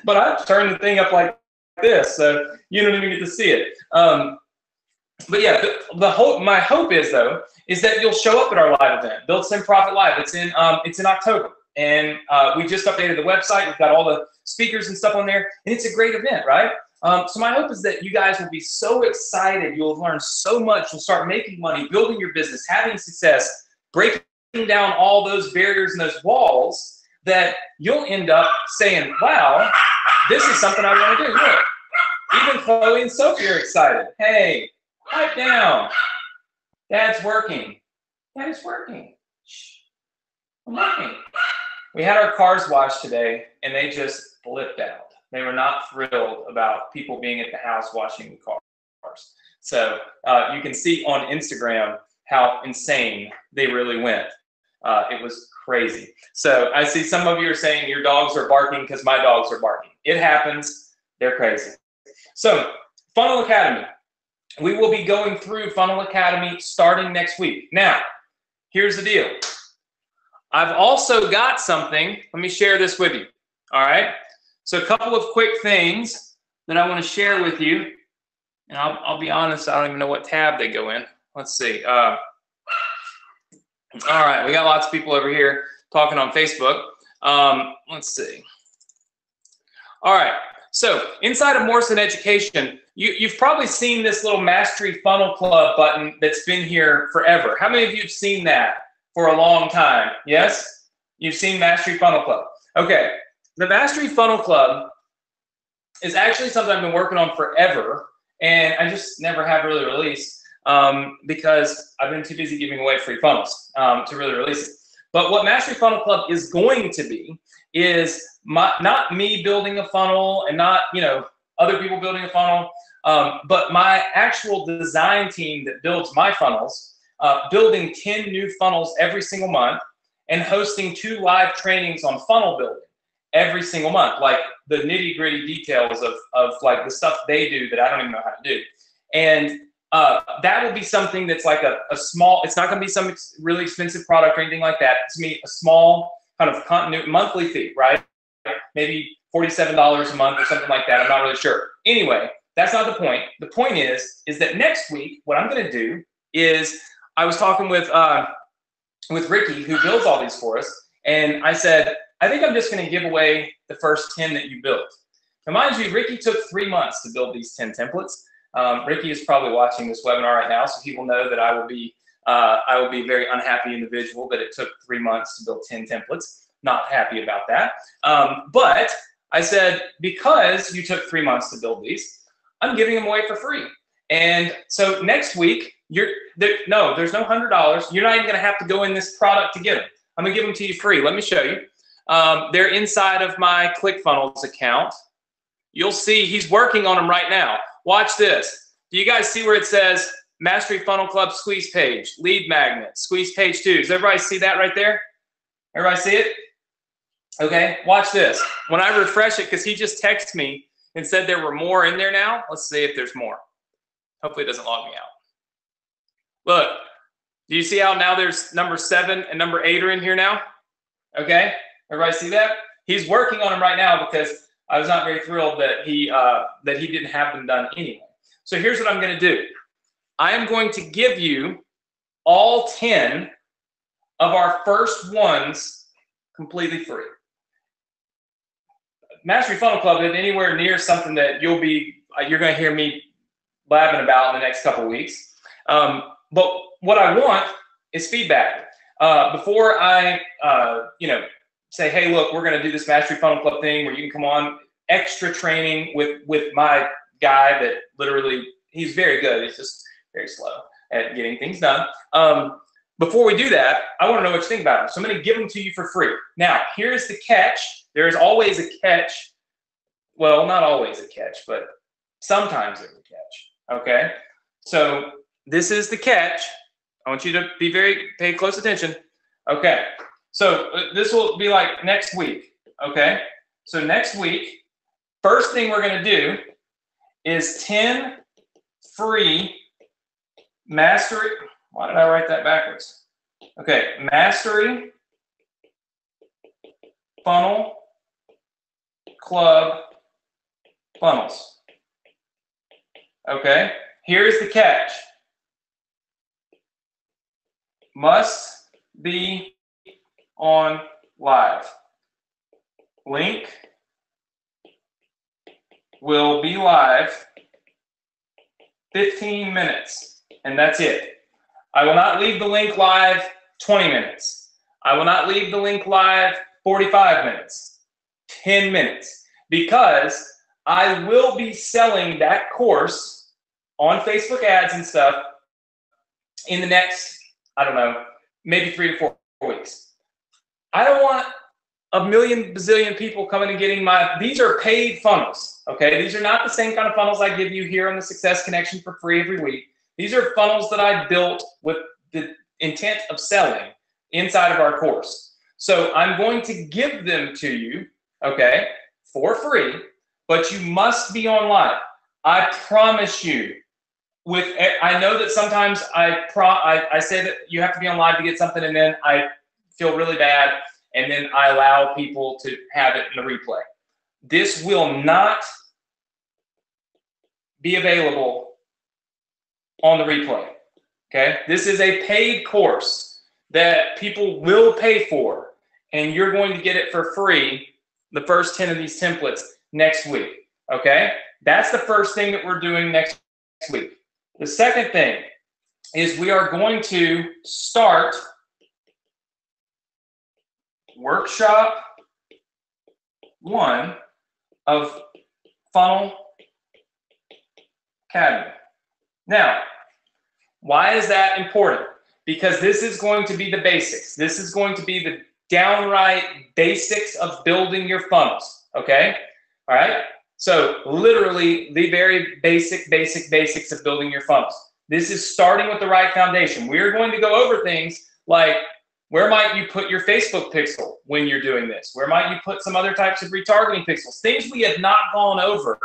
But I've turned the thing up like this, so you don't even get to see it. But yeah, my hope is, though, is that you'll show up at our live event, Build Sim Profit Live. It's in October, and we just updated the website. We've got all the speakers and stuff on there, and it's a great event, right? So my hope is that you guys will be so excited. You'll learn so much. You'll start making money, building your business, having success, breaking down all those barriers and those walls, that you'll end up saying, wow, this is something I want to do. Look, even Chloe and Sophie are excited. Hey, pipe down. Dad's working. Dad is working. Shh. I'm working. We had our cars washed today, and they just flipped out. They were not thrilled about people being at the house washing the cars. So you can see on Instagram how insane they really went. It was crazy. So I see some of you are saying your dogs are barking because my dogs are barking. It happens. They're crazy. So Funnel Academy. We will be going through Funnel Academy starting next week. Now, here's the deal. I've also got something. Let me share this with you. All right. So a couple of quick things that I want to share with you. And I'll be honest, I don't even know what tab they go in. Let's see. All right, we got lots of people over here talking on Facebook. Let's see. All right, so inside of Morrison Education, you've probably seen this little Mastery Funnel Club button that's been here forever. How many of you have seen that for a long time? Yes? You've seen Mastery Funnel Club. Okay. The Mastery Funnel Club is actually something I've been working on forever, and I just never have really released because I've been too busy giving away free funnels to really release it. But what Mastery Funnel Club is going to be is not me building a funnel and not other people building a funnel, but my actual design team that builds my funnels, building 10 new funnels every single month and hosting 2 live trainings on funnel building every single month, like the nitty gritty details of like the stuff they do that I don't even know how to do. And that will be something that's like a small, it's not going to be some really expensive product or anything like that. It's going to be a small kind of monthly fee, right? Maybe $47 a month or something like that. I'm not really sure. Anyway, that's not the point. The point is that next week, what I'm going to do is I was talking with Ricky, who builds all these for us. And I said, I think I'm just going to give away the first 10 that you built, Now, mind you, Ricky took 3 months to build these 10 templates. Ricky is probably watching this webinar right now, so he will know that I will be a very unhappy individual that it took 3 months to build 10 templates. Not happy about that. But I said, because you took 3 months to build these, I'm giving them away for free. And so next week, there's no $100. You're not even going to have to go in this product to get them. I'm going to give them to you free. Let me show you. They're inside of my ClickFunnels account. You'll see he's working on them right now. Watch this. Do you guys see where it says Mastery Funnel Club squeeze page, lead magnet, squeeze page 2? Does everybody see that right there? Everybody see it? Okay, watch this. When I refresh it, because he just texted me and said there were more in there now. Let's see if there's more. Hopefully it doesn't log me out. Look, do you see how now there's number 7 and number 8 are in here now? Okay, everybody see that? He's working on them right now because I was not very thrilled that he didn't have them done anyway. So here's what I'm going to do. I am going to give you all 10 of our first ones completely free. Mastery Funnel Club isn't anywhere near something that you're going to hear me blabbing about in the next couple of weeks. But what I want is feedback. Before I, say, hey, look, we're going to do this Mastery Funnel Club thing where you can come on, extra training with my guy that literally, he's very good. He's just very slow at getting things done. Before we do that, I want to know what you think about them. So I'm going to give them to you for free. Now, here's the catch. There is always a catch. Well, not always a catch, but sometimes there's a catch. Okay? So this is the catch. I want you to pay close attention. Okay. So this will be like next week. Okay? So next week, first thing we're going to do is 10 free Mastery. Why did I write that backwards? Okay, Mastery Funnel Club funnels. Okay, here's the catch. Must be on live. Link will be live 15 minutes, and that's it. I will not leave the link live 20 minutes. I will not leave the link live 45 minutes, 10 minutes, because I will be selling that course on Facebook ads and stuff in the next, I don't know, maybe 3 to 4 weeks. I don't want a million bazillion people coming and getting these are paid funnels, okay? These are not the same kind of funnels I give you here on the Success Connection for free every week. These are funnels that I built with the intent of selling inside of our course. So I'm going to give them to you, okay, for free, but you must be on live. I promise you. I know that sometimes I say that you have to be on live to get something, and then I feel really bad, and then I allow people to have it in the replay. This will not be available on the replay, okay? This is a paid course that people will pay for, and you're going to get it for free, the first 10 of these templates next week, okay? That's the first thing that we're doing next week. The second thing is we are going to start workshop 1 of Funnel Academy. Now, why is that important? Because this is going to be the basics. This is going to be the downright basics of building your funnels, okay? All right? So literally the very basics of building your funnels. This is starting with the right foundation. We're going to go over things like, where might you put your Facebook pixel when you're doing this? Where might you put some other types of retargeting pixels? Things we have not gone over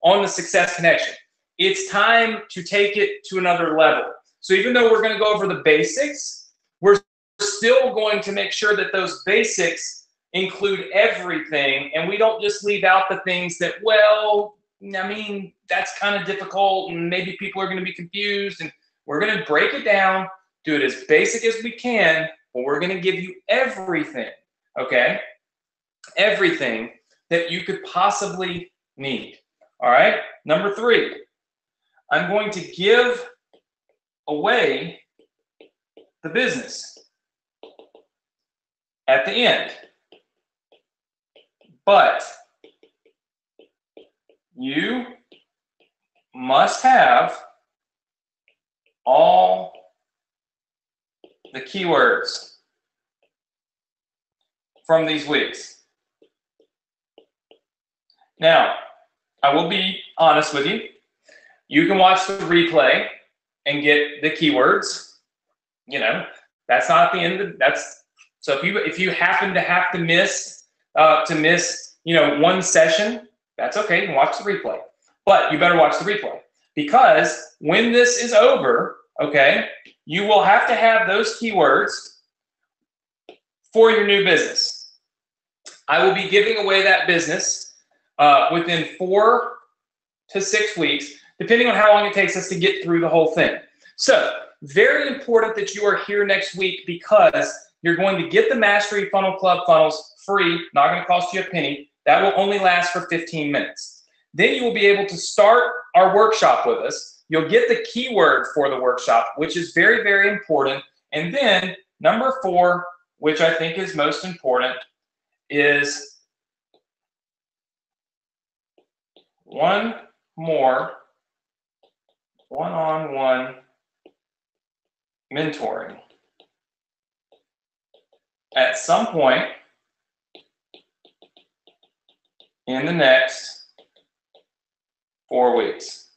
on the Success Connection. It's time to take it to another level. So even though we're going to go over the basics, we're still going to make sure that those basics include everything, and we don't just leave out the things that, well, I mean, that's kind of difficult, and maybe people are going to be confused, and we're going to break it down, do it as basic as we can, but we're going to give you everything, okay? Everything that you could possibly need. All right. Number 3, I'm going to give away the business at the end. But you must have all the keywords from these weeks. Now, I will be honest with you. You can watch the replay and get the keywords. You know, that's not the end of that's so if you happen to have to miss one session, that's okay. You can watch the replay. But you better watch the replay, because when this is over, okay, you will have to have those keywords for your new business. I will be giving away that business within 4 to 6 weeks, depending on how long it takes us to get through the whole thing. So, very important that you are here next week, because you're going to get the Mastery Funnel Club funnels free, not going to cost you a penny. That will only last for 15 minutes. Then you will be able to start our workshop with us. You'll get the keyword for the workshop, which is very, very important. And then number 4, which I think is most important, is one more one-on-one mentoring at some point in the next 4 weeks.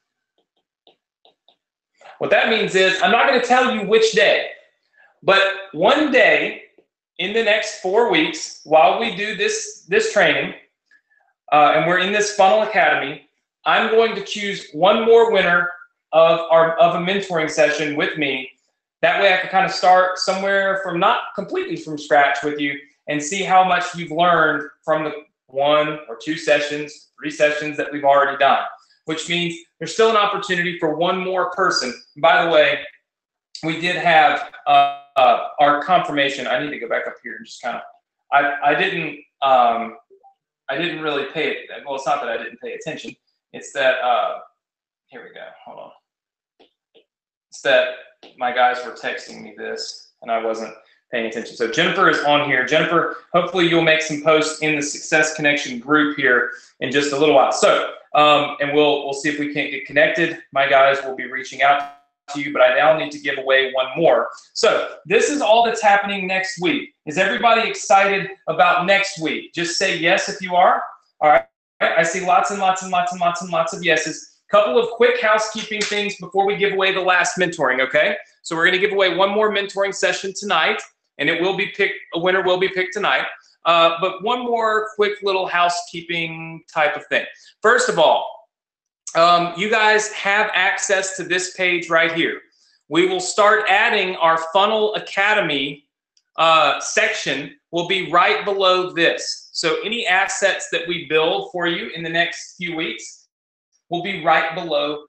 What that means is, I'm not going to tell you which day, but one day in the next 4 weeks, while we do this training, and we're in this Funnel Academy, I'm going to choose one more winner of a mentoring session with me. That way I can kind of start somewhere from not completely from scratch with you and see how much you've learned from the 1 or 2 sessions, 3 sessions that we've already done, which means there's still an opportunity for one more person. By the way, we did have our confirmation. I need to go back up here and just kind of, I didn't really pay it. Well, it's not that I didn't pay attention. It's that, here we go, hold on. It's that my guys were texting me this and I wasn't paying attention. So Jennifer is on here. Jennifer, hopefully you'll make some posts in the Success Connection group here in just a little while. So, and we'll see if we can't get connected. My guys will be reaching out to you, but I now need to give away one more. So this is all that's happening next week. Is everybody excited about next week? Just say yes if you are. All right. I see lots and lots and lots and lots and lots of yeses. Couple of quick housekeeping things before we give away the last mentoring, okay? So we're going to give away one more mentoring session tonight, and it will be picked, a winner will be picked tonight. But one more quick little housekeeping type of thing. First of all, you guys have access to this page right here. We will start adding our Funnel Academy section will be right below this. So any assets that we build for you in the next few weeks will be right below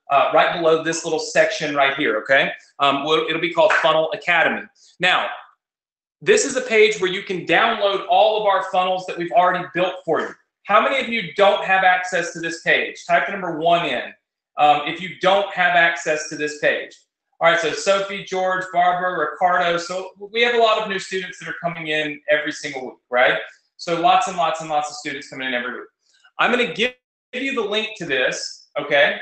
this little section right here, okay? It'll be called Funnel Academy. Now, this is a page where you can download all of our funnels that we've already built for you. How many of you don't have access to this page? Type the number 1 in if you don't have access to this page. All right, so Sophie, George, Barbara, Ricardo. So we have a lot of new students that are coming in every single week, right? So lots and lots and lots of students coming in every week. I'm going to give you the link to this, okay?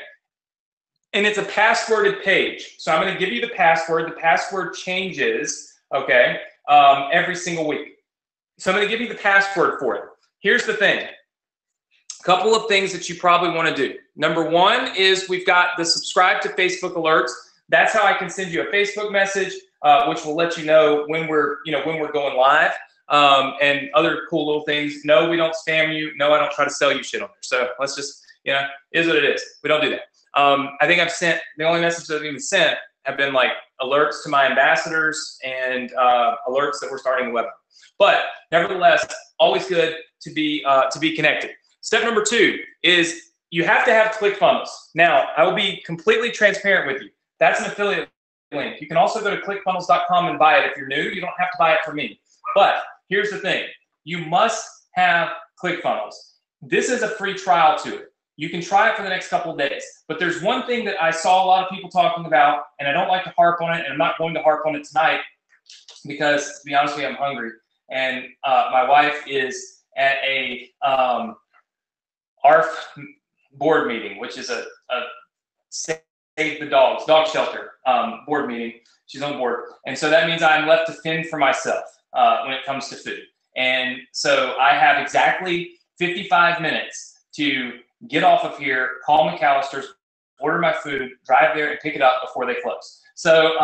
And it's a passworded page. So I'm going to give you the password. The password changes, okay, every single week. So I'm going to give you the password for it. Here's the thing. A couple of things that you probably want to do. Number 1 is we've got the subscribe to Facebook alerts. That's how I can send you a Facebook message, which will let you know when we're going live, and other cool little things. No, we don't spam you. No, I don't try to sell you shit on there. So let's just, is what it is. We don't do that. I think I've sent, the only messages I've even sent have been like alerts to my ambassadors and alerts that we're starting the webinar. But nevertheless, always good to be connected. Step number 2 is you have to have ClickFunnels. Now, I will be completely transparent with you. That's an affiliate link. You can also go to clickfunnels.com and buy it if you're new. You don't have to buy it from me. But here's the thing. You must have ClickFunnels. This is a free trial to it. You can try it for the next couple of days. But there's one thing that I saw a lot of people talking about, and I don't like to harp on it, and I'm not going to harp on it tonight because, to be honest with you, I'm hungry. And my wife is at a ARF board meeting, which is a Save the Dogs, dog shelter board meeting. She's on board. And so that means I'm left to fend for myself when it comes to food. And so I have exactly 55 minutes to get off of here, call McAllister's, order my food, drive there, and pick it up before they close. So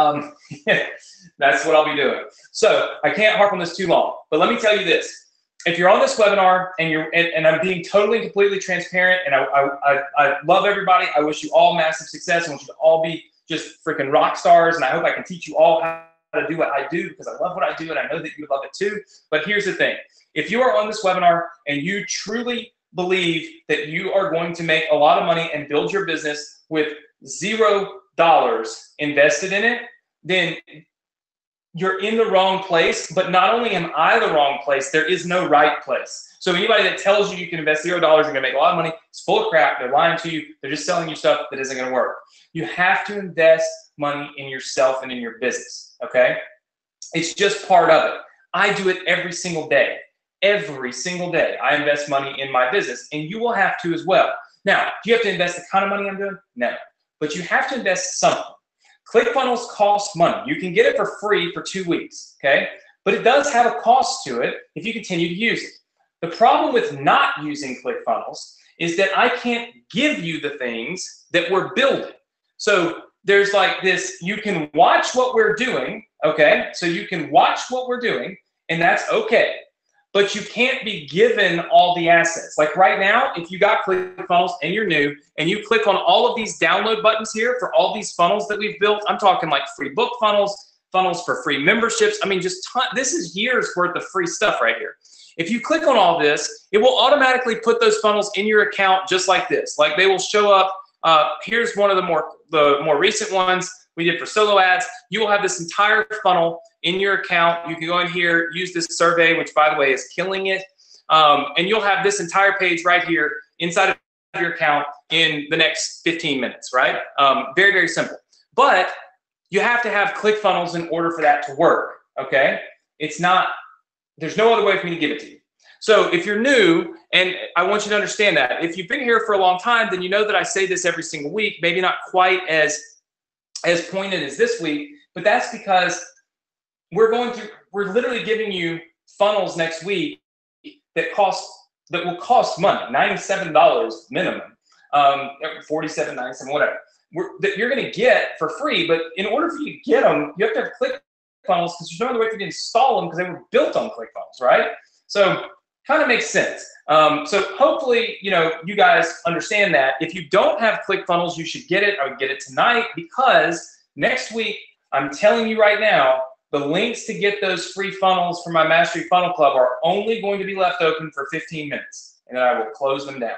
that's what I'll be doing. So I can't harp on this too long, but let me tell you this. If you're on this webinar and I'm being totally and completely transparent, and I love everybody, I wish you all massive success. I want you to all be just freaking rock stars, and I hope I can teach you all how to do what I do, because I love what I do, and I know that you love it too. But here's the thing. If you are on this webinar and you truly believe that you are going to make a lot of money and build your business with $0 invested in it, then you're in the wrong place. But not only am I the wrong place, there is no right place. So anybody that tells you you can invest $0, you're gonna make a lot of money, it's full of crap. They're lying to you. They're just selling you stuff that isn't gonna work. You have to invest money in yourself and in your business, okay? It's just part of it. I do it every single day. Every single day, I invest money in my business, and you will have to as well. Now, do you have to invest the kind of money I'm doing? No, but you have to invest something. ClickFunnels costs money. You can get it for free for 2 weeks, okay? But it does have a cost to it if you continue to use it. The problem with not using ClickFunnels is that I can't give you the things that we're building. So there's like this, you can watch what we're doing, okay? So you can watch what we're doing, and that's okay. But you can't be given all the assets. Like right now, if you got ClickFunnels and you're new and you click on all of these download buttons here for all these funnels that we've built, I'm talking like free book funnels, funnels for free memberships. I mean, just this is years worth of free stuff right here. If you click on all this, it will automatically put those funnels in your account just like this. Like they will show up. Here's one of the more recent ones we did for solo ads. You will have this entire funnel in your account. You can go in here, use this survey, which by the way is killing it. And you'll have this entire page right here inside of your account in the next 15 minutes, right? Very, very simple. But you have to have ClickFunnels in order for that to work, okay? It's not, there's no other way for me to give it to you. So if you're new, and I want you to understand that, if you've been here for a long time, then you know that I say this every single week, maybe not quite as pointed as this week, but that's because we're literally giving you funnels next week that will cost money, $97 minimum, $47.97, whatever, that you're going to get for free. But in order for you to get them, you have to have ClickFunnels, because there's no other way for you to install them because they were built on ClickFunnels, right? So kind of makes sense. So hopefully, you guys understand that. If you don't have ClickFunnels, you should get it. I would get it tonight, because next week, I'm telling you right now, the links to get those free funnels for my Mastery Funnel Club are only going to be left open for 15 minutes, and then I will close them down.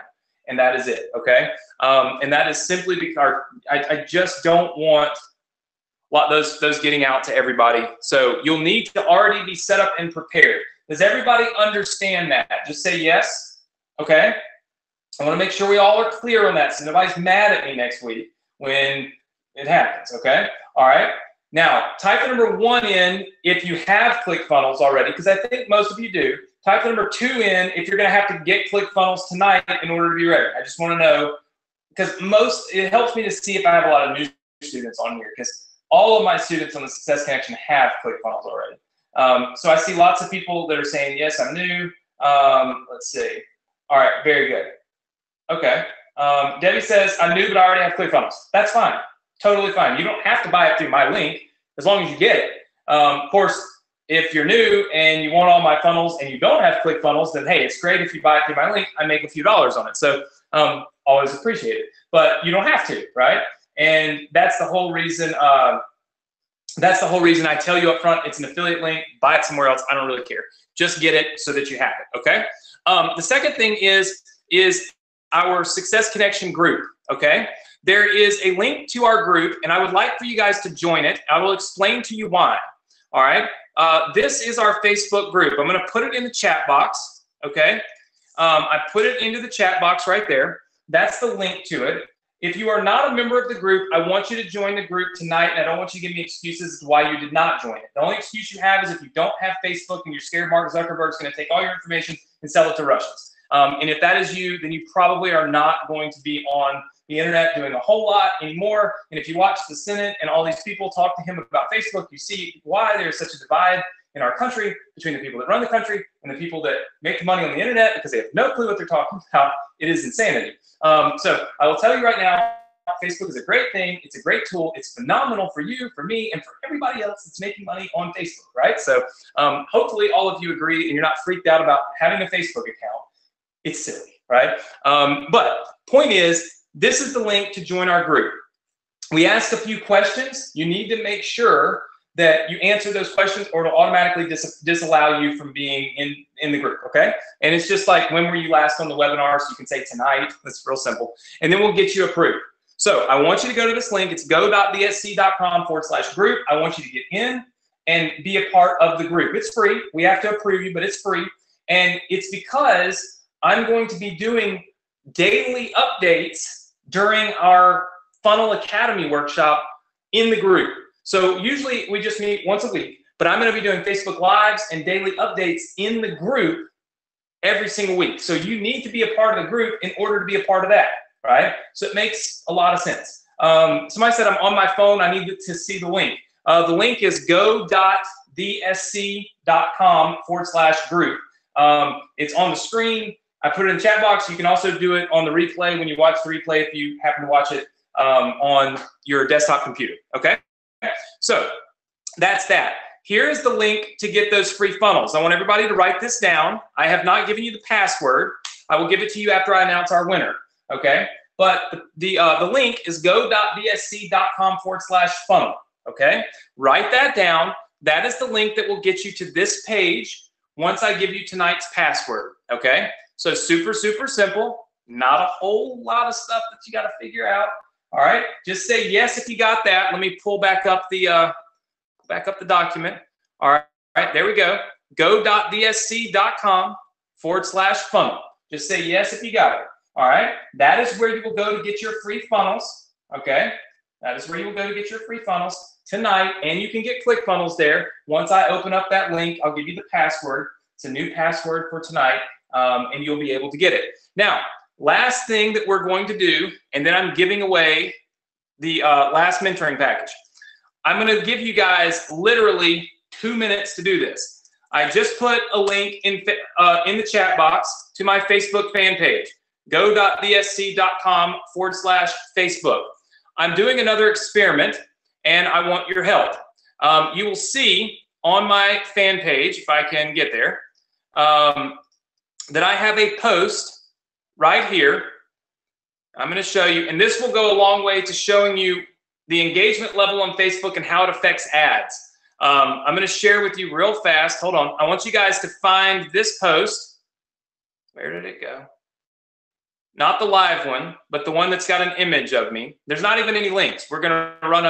And that is it, okay? And that is simply because I just don't want those getting out to everybody. So you'll need to already be set up and prepared. Does everybody understand that? Just say yes, okay? I want to make sure we all are clear on that so nobody's mad at me next week when it happens, okay? All right. Now, type the number 1 in if you have ClickFunnels already, because I think most of you do. Type the number 2 in if you're going to have to get ClickFunnels tonight in order to be ready. I just want to know, because it helps me to see if I have a lot of new students on here, because all of my students on the Success Connection have ClickFunnels already. So I see lots of people that are saying, yes, I'm new. Let's see. All right, very good. Okay. Debbie says, I'm new, but I already have ClickFunnels. That's fine. Totally fine. You don't have to buy it through my link as long as you get it. Of course, if you're new and you want all my funnels and you don't have ClickFunnels, then hey, it's great if you buy it through my link. I make a few dollars on it. So always appreciate it. But you don't have to, right? And that's the whole reason. That's the whole reason I tell you up front, it's an affiliate link. Buy it somewhere else. I don't really care. Just get it so that you have it, okay? The second thing is our Success Connection group, okay? There is a link to our group, and I would like for you guys to join it. I will explain to you why, all right? This is our Facebook group. I'm going to put it in the chat box, okay? I put it into the chat box right there. That's the link to it. If you are not a member of the group, I want you to join the group tonight, and I don't want you to give me excuses as to why you did not join it. The only excuse you have is if you don't have Facebook and you're scared Mark Zuckerberg's going to take all your information and sell it to Russians. And if that is you, then you probably are not going to be on the internet doing a whole lot anymore. And if you watch the Senate and all these people talk to him about Facebook, you see why there's such a divide in our country between the people that run the country and the people that make the money on the internet because they have no clue what they're talking about. It is insanity. So I will tell you right now, Facebook is a great thing. It's a great tool. It's phenomenal for you, for me, and for everybody else that's making money on Facebook, right? So hopefully all of you agree and you're not freaked out about having a Facebook account. It's silly, right? But point is, this is the link to join our group. We asked a few questions. You need to make sure that you answer those questions or it'll automatically disallow you from being in the group, okay? And it's just like, when were you last on the webinar? So you can say tonight. That's real simple. And then we'll get you approved. So I want you to go to this link. It's go.bsc.com/group. I want you to get in and be a part of the group. It's free. We have to approve you, but it's free. And it's because I'm going to be doing daily updates during our Funnel Academy workshop in the group. So usually we just meet once a week, but I'm going to be doing Facebook Lives and daily updates in the group every single week. So you need to be a part of the group in order to be a part of that, right? So it makes a lot of sense. Somebody said I'm on my phone. I need to see the link. The link is go.dsc.com/group. It's on the screen. I put it in the chat box. You can also do it on the replay when you watch the replay if you happen to watch it on your desktop computer, okay? So that's that. Here is the link to get those free funnels. I want everybody to write this down. I have not given you the password. I will give it to you after I announce our winner, okay? But the link is go.bsc.com/funnel, okay? Write that down. That is the link that will get you to this page once I give you tonight's password, okay? So super, super simple. Not a whole lot of stuff that you got to figure out. All right, just say yes if you got that. Let me pull back up the document. All right, there we go. Go.bsc.com/funnel. Just say yes if you got it. All right, that is where you will go to get your free funnels. Okay, that is where you will go to get your free funnels tonight, and you can get ClickFunnels there. Once I open up that link, I'll give you the password. It's a new password for tonight, and you'll be able to get it. Now, last thing that we're going to do, and then I'm giving away the last mentoring package. I'm going to give you guys literally 2 minutes to do this. I just put a link in the chat box to my Facebook fan page, go.bsc.com/Facebook. I'm doing another experiment, and I want your help. You will see on my fan page, if I can get there, that I have a post right here. I'm going to show you, and this will go a long way to showing you the engagement level on Facebook and how it affects ads. I'm going to share with you real fast. Hold on. I want you guys to find this post. Where did it go? Not the live one, but the one that's got an image of me. There's not even any links. We're going to run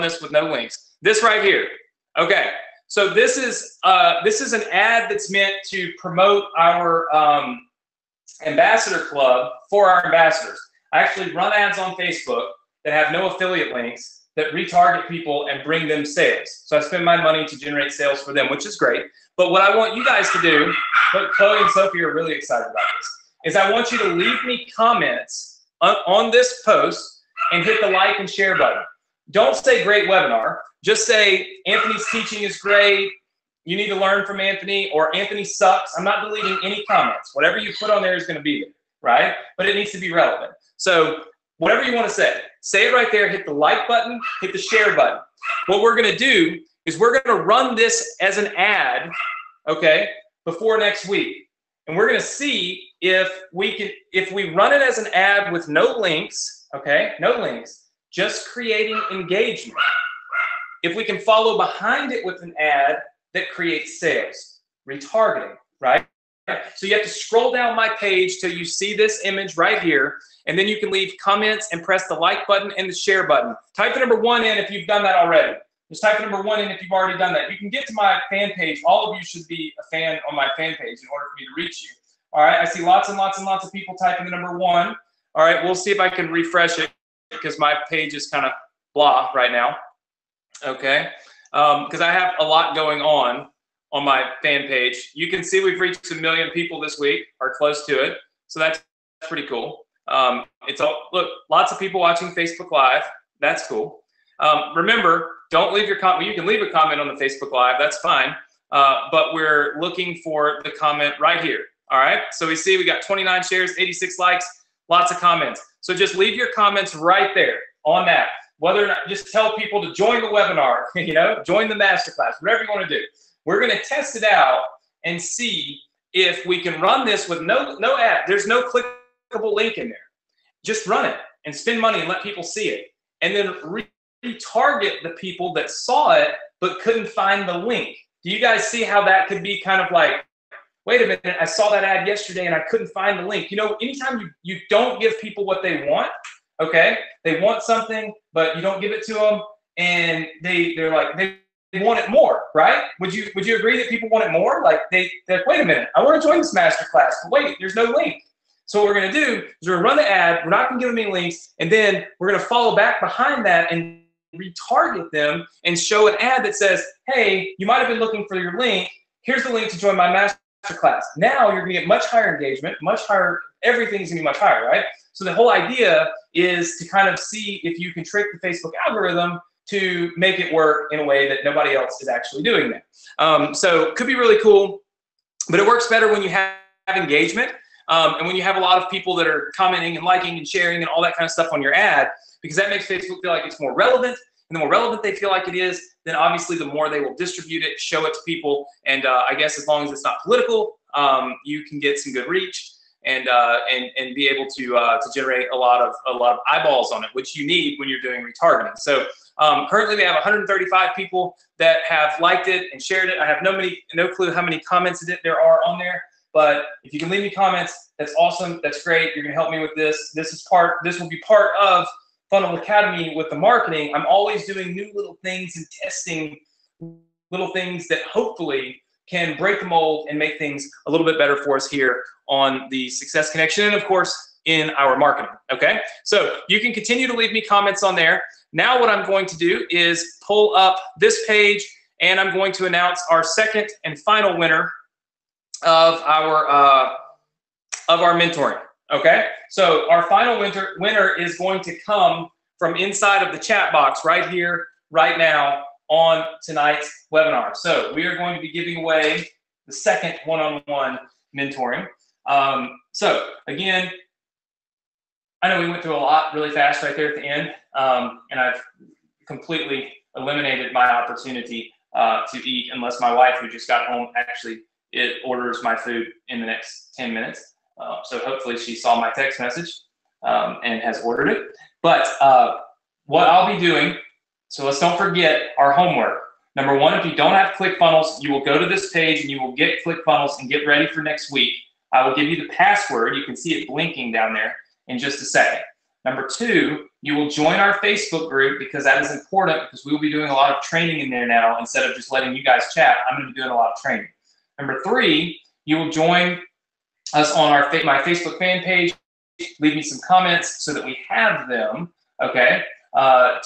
this with no links. This right here. Okay. So this is an ad that's meant to promote our ambassador club for our ambassadors. I actually run ads on Facebook that have no affiliate links that retarget people and bring them sales. So I spend my money to generate sales for them, which is great. But what I want you guys to do, but Chloe and Sophie are really excited about this, is I want you to leave me comments on this post and hit the like and share button. Don't say great webinar. Just say Anthony's teaching is great. You need to learn from Anthony, or Anthony sucks. I'm not deleting any comments. Whatever you put on there is going to be there, right? But it needs to be relevant. So whatever you want to say it right there. Hit the like button, hit the share button. What we're going to do is we're going to run this as an ad, okay, before next week. And we're going to see if we run it as an ad with no links, okay, no links, just creating engagement. If we can follow behind it with an ad that creates sales, retargeting, right? So you have to scroll down my page till you see this image right here, and then you can leave comments and press the like button and the share button. Type the number 1 in if you've done that already. Just type the number 1 in if you've already done that. You can get to my fan page. All of you should be a fan on my fan page in order for me to reach you. All right, I see lots and lots and lots of people typing the number 1. All right, we'll see if I can refresh it because my page is kind of blah right now. Okay, because I have a lot going on my fan page. You can see we've reached 1 million people this week, or close to it. So that's pretty cool. It's all, look, lots of people watching Facebook Live. That's cool. Remember, don't leave your comment. You can leave a comment on the Facebook Live. That's fine. But we're looking for the comment right here. All right. So we see we got 29 shares, 86 likes, lots of comments. So just leave your comments right there on that. Whether or not, just tell people to join the webinar, you know, join the masterclass, whatever you want to do. We're going to test it out and see if we can run this with no ad. There's no clickable link in there. Just run it and spend money and let people see it. And then retarget the people that saw it but couldn't find the link. Do you guys see how that could be kind of like, wait a minute, I saw that ad yesterday and I couldn't find the link. You know, anytime you don't give people what they want, okay? They want something, but you don't give it to them, and they're like, they want it more, right? Would you agree that people want it more? Like they're like, wait a minute, I want to join this masterclass, but wait, there's no link. So what we're going to do is we're going to run the ad. We're not going to give them any links, and then we're going to follow back behind that and retarget them and show an ad that says, hey, you might have been looking for your link. Here's the link to join my masterclass. Now you're going to get much higher engagement, much higher, everything's going to be much higher, right? So the whole idea is to kind of see if you can trick the Facebook algorithm to make it work in a way that nobody else is actually doing that. So it could be really cool, but it works better when you have engagement and when you have a lot of people that are commenting and liking and sharing and all that kind of stuff on your ad, because that makes Facebook feel like it's more relevant. And the more relevant they feel like it is, then obviously the more they will distribute it, show it to people. And I guess as long as it's not political, you can get some good reach and be able to generate a lot of eyeballs on it, which you need when you're doing retargeting. So currently we have 135 people that have liked it and shared it. I have no clue how many comments there are on there, but if you can leave me comments, that's awesome. That's great. You're gonna help me with this. This will be part of Funnel Academy with the marketing. I'm always doing new little things and testing little things that hopefully can break the mold and make things a little bit better for us here on the Success Connection and, of course, in our marketing, okay? So you can continue to leave me comments on there. Now what I'm going to do is pull up this page, and I'm going to announce our second and final winner of our mentoring. Okay, so our final winner is going to come from inside of the chat box right here, right now on tonight's webinar. So we are going to be giving away the second one-on-one mentoring. So again, I know we went through a lot really fast right there at the end, and I've completely eliminated my opportunity to eat unless my wife, who just got home, actually orders my food in the next 10 minutes. So hopefully she saw my text message and has ordered it. But what I'll be doing, so let's don't forget our homework. Number one, if you don't have ClickFunnels, you will go to this page and you will get ClickFunnels and get ready for next week. I will give you the password. You can see it blinking down there in just a second. Number two, you will join our Facebook group, because that is important, because we will be doing a lot of training in there now. Instead of just letting you guys chat, I'm going to be doing a lot of training. Number three, you will join us on my Facebook fan page. Leave me some comments so that we have them, okay,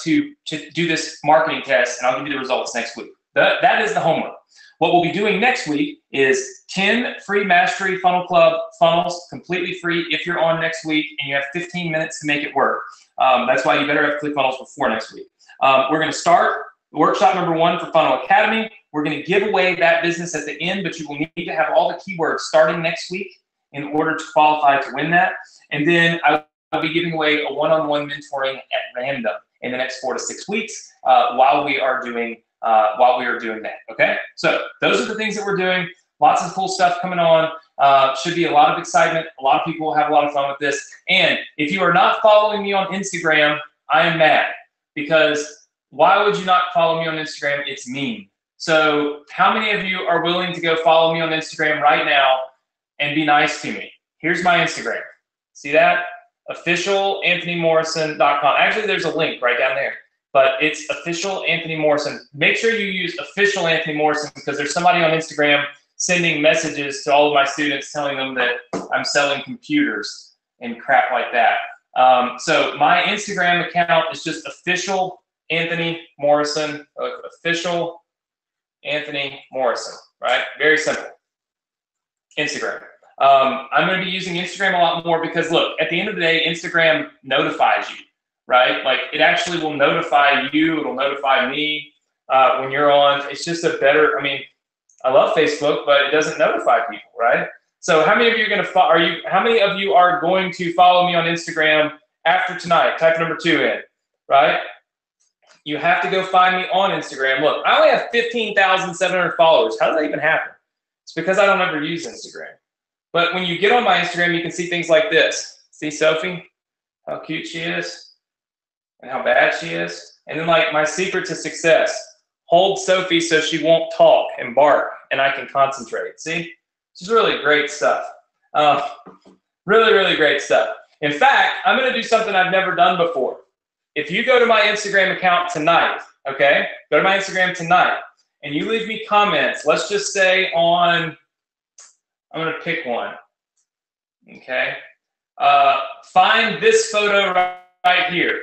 to do this marketing test, and I'll give you the results next week. That is the homework. What we'll be doing next week is 10 free Mastery Funnel Club funnels, completely free if you're on next week and you have 15 minutes to make it work. That's why you better have ClickFunnels before next week. We're going to start workshop number 1 for Funnel Academy. We're going to give away that business at the end, but you will need to have all the keywords starting next week in order to qualify to win that. And then I'll be giving away a one-on-one mentoring at random in the next 4 to 6 weeks while we are doing that. Okay, so those are the things that we're doing. Lots of cool stuff coming on. Should be a lot of excitement. A lot of people will have a lot of fun with this. And if you are not following me on Instagram, I am mad, because why would you not follow me on Instagram? It's mean. So how many of you are willing to go follow me on Instagram right now and be nice to me? Here's my Instagram. See that? officialanthonymorrison.com. Actually, there's a link right down there, but it's official Anthony Morrison. Make sure you use official Anthony Morrison, because there's somebody on Instagram sending messages to all of my students telling them that I'm selling computers and crap like that. So my Instagram account is just official Anthony Morrison, official Anthony Morrison, right? Very simple. Instagram. I'm going to be using Instagram a lot more because, look, at the end of the day, Instagram notifies you, right? Like, it actually will notify you. It'll notify me when you're on. It's just a better, I mean, I love Facebook, but it doesn't notify people, right? So how many of you are going to how many of you are going to follow me on Instagram after tonight? Type number 2 in, right? You have to go find me on Instagram. Look, I only have 15,700 followers. How did that even happen? It's because I don't ever use Instagram. But when you get on my Instagram, you can see things like this. See Sophie? How cute she is and how bad she is. And then, like, my secret to success. Hold Sophie so she won't talk and bark and I can concentrate. See? This is really great stuff. Really, really great stuff. In fact, I'm going to do something I've never done before. If you go to my Instagram account tonight, okay? Go to my Instagram tonight and you leave me comments. Let's just say on, I'm going to pick one, okay? Find this photo right here,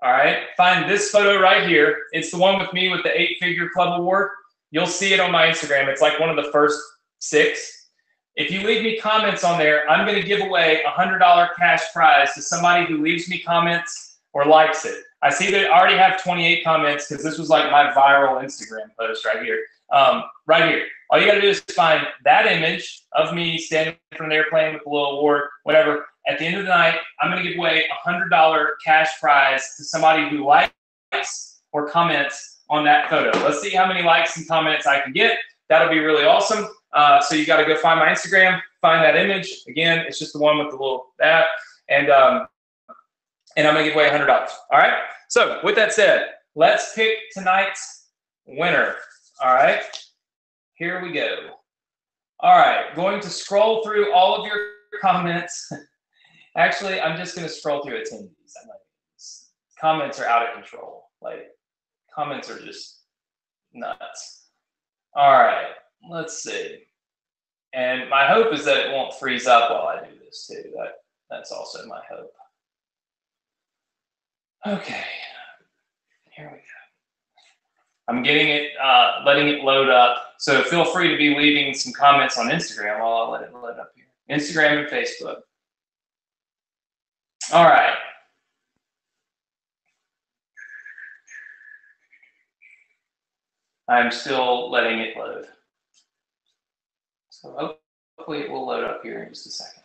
all right? Find this photo right here. It's the one with me with the 8-figure club award. You'll see it on my Instagram. It's like one of the first 6. If you leave me comments on there, I'm going to give away a $100 cash prize to somebody who leaves me comments or likes it. I see that I already have 28 comments because this was like my viral Instagram post right here. Right here. All you got to do is find that image of me standing from the airplane with a little award, whatever. At the end of the night, I'm going to give away a $100 cash prize to somebody who likes or comments on that photo. Let's see how many likes and comments I can get. That'll be really awesome. So you got to go find my Instagram, find that image. Again, it's just the one with the little that. And I'm going to give away $100. All right? So with that said, let's pick tonight's winner. All right? Here we go. All right. Going to scroll through all of your comments. Actually, I'm just going to scroll through attendees. Comments are out of control. Like, comments are just nuts. All right. Let's see. And my hope is that it won't freeze up while I do this too. That's also my hope. Okay, here we go. I'm getting it, letting it load up. So feel free to be leaving some comments on Instagram while I let it load up here. Instagram and Facebook. All right. I'm still letting it load. So hopefully it will load up here in just a second.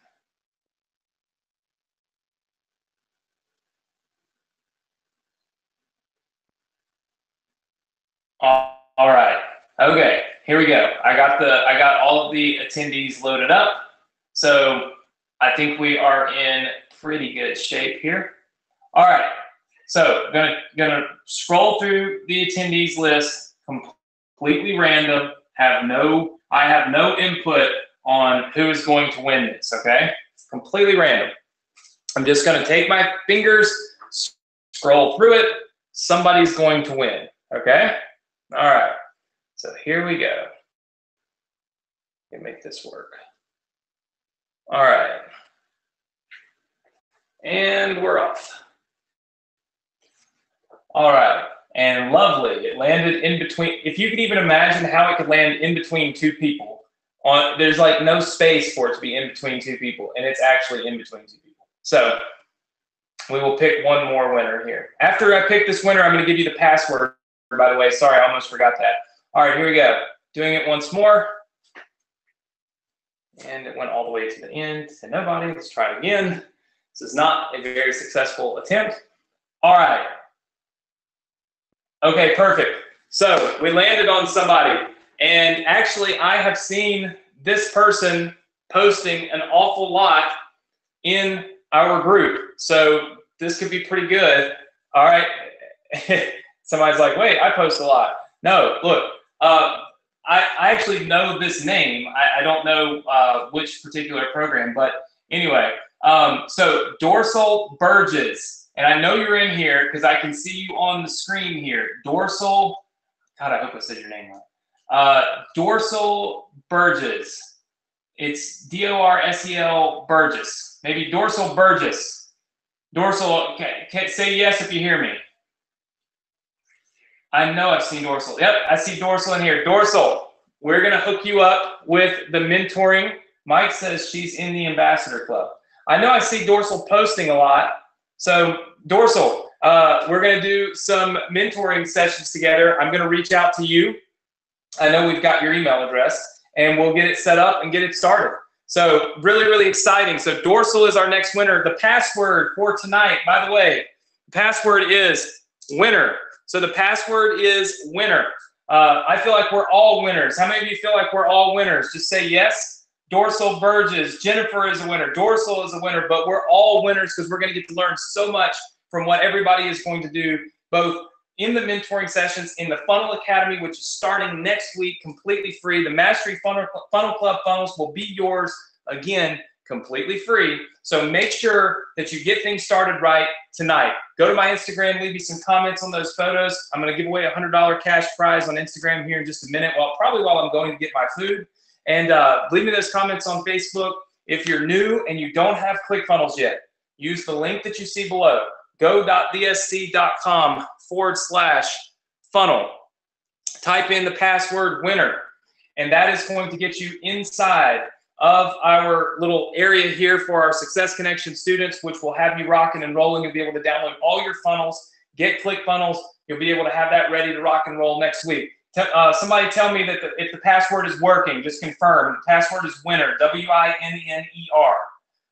All right. Okay, here we go. I got all of the attendees loaded up. So I think we are in pretty good shape here. All right. So gonna scroll through the attendees list, completely random. I have no input on who is going to win this, okay? Completely random. I'm just gonna take my fingers, scroll through it. Somebody's going to win, okay? All right, so here we go. Let me make this work. All right, and we're off. All right, and lovely. It landed in between. If you could even imagine how it could land in between 2 people. There's like no space for it to be in between 2 people, and it's actually in between 2 people. So we will pick one more winner here. After I pick this winner, I'm going to give you the password. By the way, sorry, I almost forgot that. All right, here we go. Doing it once more. And it went all the way to the end to nobody. Let's try it again. This is not a very successful attempt. All right. Okay, perfect. So we landed on somebody. And actually, I have seen this person posting an awful lot in our group. So this could be pretty good. All right. Somebody's like, wait, I post a lot. No, look, I actually know this name. I don't know which particular program, but anyway, so Dorsal Burgess, and I know you're in here because I can see you on the screen here. Dorsal, God, I hope I said your name right. Dorsal Burgess. It's D-O-R-S-E-L Burgess. Maybe Dorsal Burgess. Dorsal, okay, say yes if you hear me. I know I've seen Dorsal. Yep, I see Dorsal in here. Dorsal, we're going to hook you up with the mentoring. Mike says she's in the Ambassador Club. I know I see Dorsal posting a lot. So Dorsal, we're going to do some mentoring sessions together. I'm going to reach out to you. I know we've got your email address, and we'll get it set up and get it started. So really, really exciting. So Dorsal is our next winner. The password for tonight, by the way, the password is winner. So the password is winner. I feel like we're all winners. How many of you feel like we're all winners? Just say yes. Dorsal Burgess, Jennifer is a winner. Dorsal is a winner, but we're all winners because we're going to get to learn so much from what everybody is going to do, both in the mentoring sessions, in the Funnel Academy, which is starting next week, completely free. The Mastery Funnel Club funnels will be yours, again, completely free. So make sure that you get things started right tonight. Go to my Instagram, leave me some comments on those photos. I'm going to give away a $100 cash prize on Instagram here in just a minute, probably while I'm going to get my food. And leave me those comments on Facebook. If you're new and you don't have ClickFunnels yet, use the link that you see below. go.dsc.com/funnel. Type in the password winner, and that is going to get you inside of our little area here for our Success Connection students, which will have you rocking and rolling. You'll be able to download all your funnels, get ClickFunnels. You'll be able to have that ready to rock and roll next week. Somebody tell me that if the password is working, just confirm. The password is winner, W-I-N-N-E-R.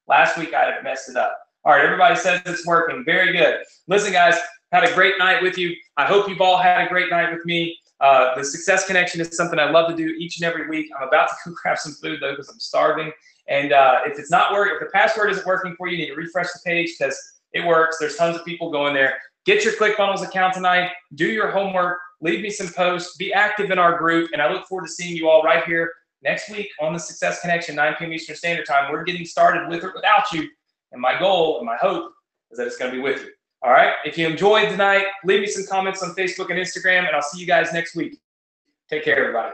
Last week I had messed it up. All right, everybody says it's working. Very good. Listen, guys, had a great night with you. I hope you've all had a great night with me. The Success Connection is something I love to do each and every week. I'm about to go grab some food, though, because I'm starving. And if it's not working, if the password isn't working for you, you need to refresh the page because it works. There's tons of people going there. Get your ClickFunnels account tonight. Do your homework. Leave me some posts. Be active in our group. And I look forward to seeing you all right here next week on the Success Connection, 9 p.m. Eastern Standard Time. We're getting started with or without you. And my goal and my hope is that it's going to be with you. All right. If you enjoyed tonight, leave me some comments on Facebook and Instagram, and I'll see you guys next week. Take care, everybody.